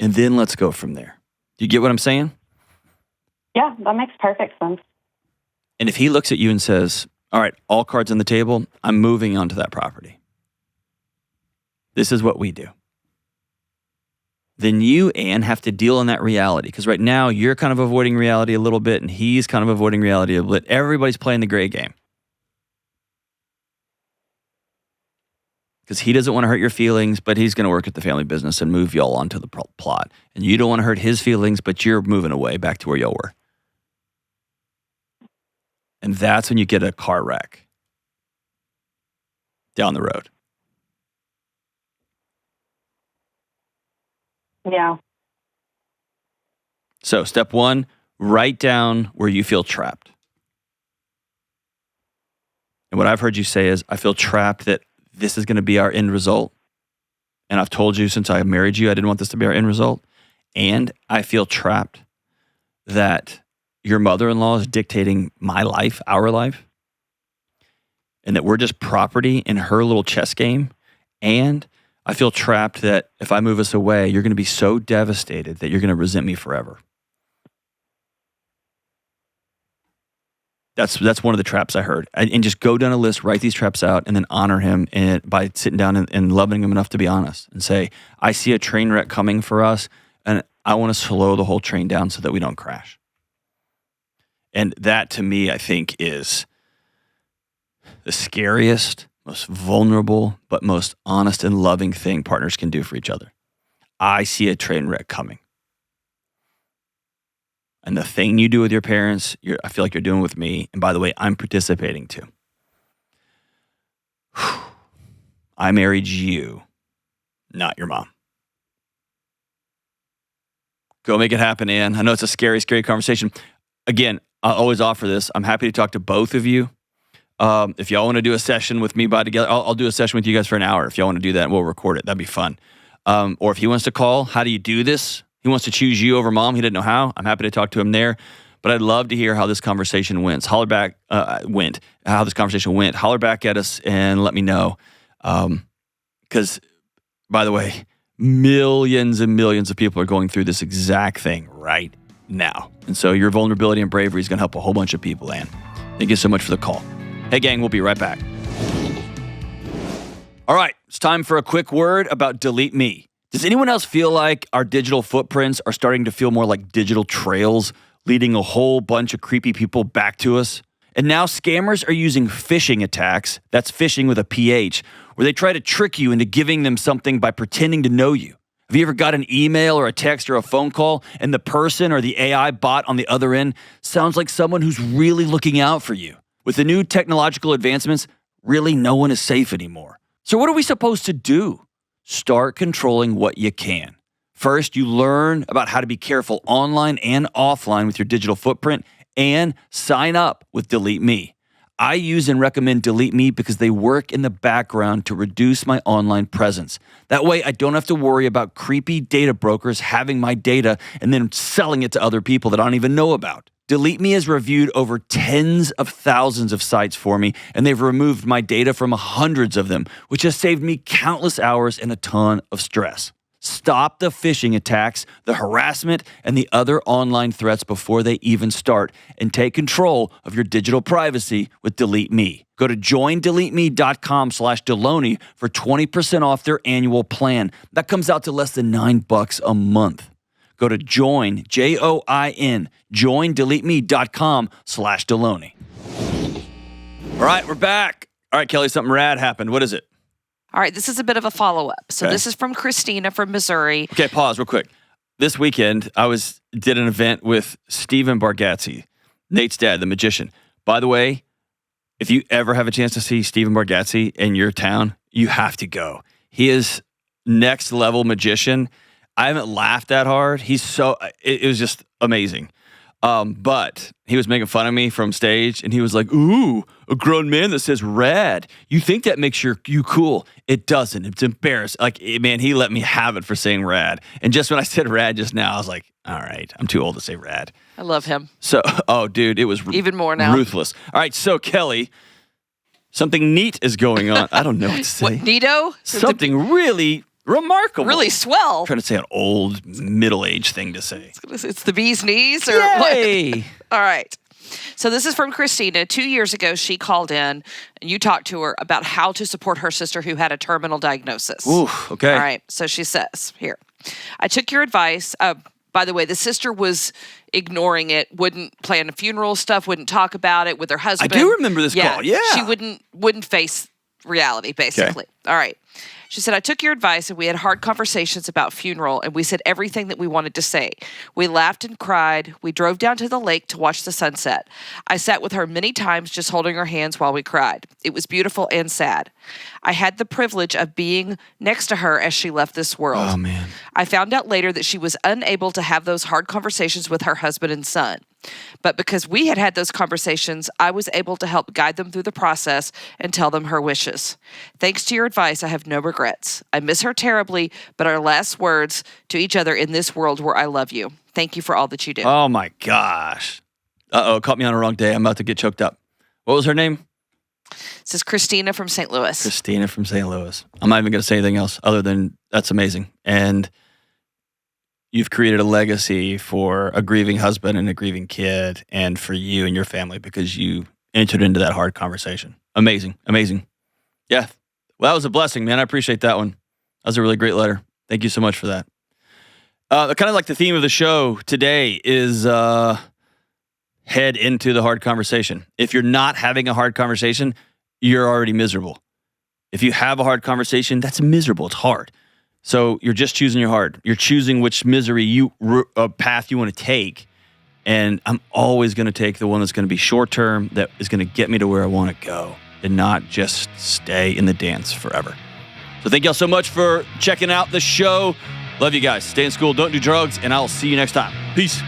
[SPEAKER 2] And then let's go from there. Do you get what I'm saying?
[SPEAKER 4] Yeah, that makes perfect sense.
[SPEAKER 2] And if he looks at you and says, all right, all cards on the table, I'm moving onto that property. This is what we do. Then you, Ann, have to deal in that reality. Because right now, you're kind of avoiding reality a little bit, and he's kind of avoiding reality a little bit. Everybody's playing the gray game. Because he doesn't want to hurt your feelings, but he's going to work at the family business and move y'all onto the plot. And you don't want to hurt his feelings, but you're moving away back to where y'all were. And that's when you get a car wreck down the road.
[SPEAKER 4] Yeah.
[SPEAKER 2] So step 1, write down where you feel trapped. And what I've heard you say is, I feel trapped that this is going to be our end result. And I've told you since I married you, I didn't want this to be our end result. And I feel trapped that your mother-in-law is dictating my life, our life, and that we're just property in her little chess game. And I feel trapped that if I move us away, you're going to be so devastated that you're going to resent me forever. That's one of the traps I heard. And just go down a list, write these traps out, and then honor him by sitting down and loving him enough to be honest and say, I see a train wreck coming for us, and I want to slow the whole train down so that we don't crash. And that, to me, I think is the scariest, most vulnerable, but most honest and loving thing partners can do for each other. I see a train wreck coming. And the thing you do with your parents, I feel like you're doing with me. And by the way, I'm participating too. I married you, not your mom. Go make it happen, Ann. I know it's a scary, scary conversation. Again, I'll always offer this. I'm happy to talk to both of you. If y'all want to do a session with me together, I'll do a session with you guys for an hour. If y'all want to do that, we'll record it. That'd be fun. Or if he wants to call, how do you do this? He wants to choose you over mom. He didn't know how. I'm happy to talk to him there. But I'd love to hear how this conversation went. How this conversation went. Holler back at us and let me know. Because, by the way, millions and millions of people are going through this exact thing right now. And so your vulnerability and bravery is going to help a whole bunch of people, Ann. Thank you so much for the call. Hey, gang, we'll be right back. All right, it's time for a quick word about Delete Me. Does anyone else feel like our digital footprints are starting to feel more like digital trails, leading a whole bunch of creepy people back to us? And now scammers are using phishing attacks, that's phishing with a PH, where they try to trick you into giving them something by pretending to know you. Have you ever got an email or a text or a phone call and the person or the AI bot on the other end sounds like someone who's really looking out for you? With the new technological advancements, really no one is safe anymore. So what are we supposed to do? Start controlling what you can. First, you learn about how to be careful online and offline with your digital footprint, and sign up with Delete Me. I use and recommend Delete Me because they work in the background to reduce my online presence. That way, I don't have to worry about creepy data brokers having my data and then selling it to other people that I don't even know about. Delete Me has reviewed over tens of thousands of sites for me, and they've removed my data from hundreds of them, which has saved me countless hours and a ton of stress. Stop the phishing attacks, the harassment, and the other online threats before they even start, and take control of your digital privacy with Delete Me. Go to joindeleteme.com/Delony for 20% off their annual plan. That comes out to less than $9 a month. Go to joindeleteme.com/Delony. All right, we're back. All right, Kelly, something rad happened. What is it?
[SPEAKER 5] All right, this is a bit of a follow-up. So This is from Christina from Missouri.
[SPEAKER 2] Okay, pause real quick. This weekend, I did an event with Stephen Bargatze, Nate's dad, the magician. By the way, if you ever have a chance to see Stephen Bargatze in your town, you have to go. He is next level magician. I haven't laughed that hard. It was just amazing. But he was making fun of me from stage, and he was like, ooh, a grown man that says rad. You think that makes you cool. It doesn't. It's embarrassing. Like, man, he let me have it for saying rad. And just when I said rad just now, I was like, all right, I'm too old to say rad.
[SPEAKER 5] I love him.
[SPEAKER 2] So, oh, dude, it was
[SPEAKER 5] even more now.
[SPEAKER 2] Ruthless. All right, so Kelly, something neat is going on. I don't know what to say.
[SPEAKER 5] What, neato?
[SPEAKER 2] Something really remarkable.
[SPEAKER 5] Really swell.
[SPEAKER 2] I'm trying to say an old, middle-aged thing to say.
[SPEAKER 5] It's the bee's knees? Or
[SPEAKER 2] Yay!
[SPEAKER 5] What? All right. So this is from Christina. 2 years ago, she called in, and you talked to her about how to support her sister who had a terminal diagnosis.
[SPEAKER 2] Ooh, okay.
[SPEAKER 5] All right. So she says, here, I took your advice. By the way, the sister was ignoring it, wouldn't plan a funeral stuff, wouldn't talk about it with her husband.
[SPEAKER 2] I do remember this call, yeah.
[SPEAKER 5] She wouldn't face reality, basically. Okay. All right. She said, I took your advice and we had hard conversations about funeral and we said everything that we wanted to say. We laughed and cried. We drove down to the lake to watch the sunset. I sat with her many times just holding her hands while we cried. It was beautiful and sad. I had the privilege of being next to her as she left this world.
[SPEAKER 2] Oh, man.
[SPEAKER 5] I found out later that she was unable to have those hard conversations with her husband and son. But because we had those conversations, I was able to help guide them through the process and tell them her wishes. Thanks to your advice, I have no regrets. I miss her terribly, but our last words to each other in this world were, I love you. Thank you for all that you do.
[SPEAKER 2] Oh, my gosh. Uh-oh, caught me on the wrong day. I'm about to get choked up. What was her name?
[SPEAKER 5] This is Christina from St. Louis.
[SPEAKER 2] Christina from St. Louis. I'm not even going to say anything else other than that's amazing. And you've created a legacy for a grieving husband and a grieving kid and for you and your family because you entered into that hard conversation. Amazing. Amazing. Yeah. Well, that was a blessing, man. I appreciate that one. That was a really great letter. Thank you so much for that. Kind of like the theme of the show today is head into the hard conversation. If you're not having a hard conversation, you're already miserable. If you have a hard conversation, that's miserable. It's hard. So you're just choosing your heart. You're choosing which misery path you want to take. And I'm always going to take the one that's going to be short term, that is going to get me to where I want to go and not just stay in the dance forever. So thank y'all so much for checking out the show. Love you guys. Stay in school. Don't do drugs. And I'll see you next time. Peace.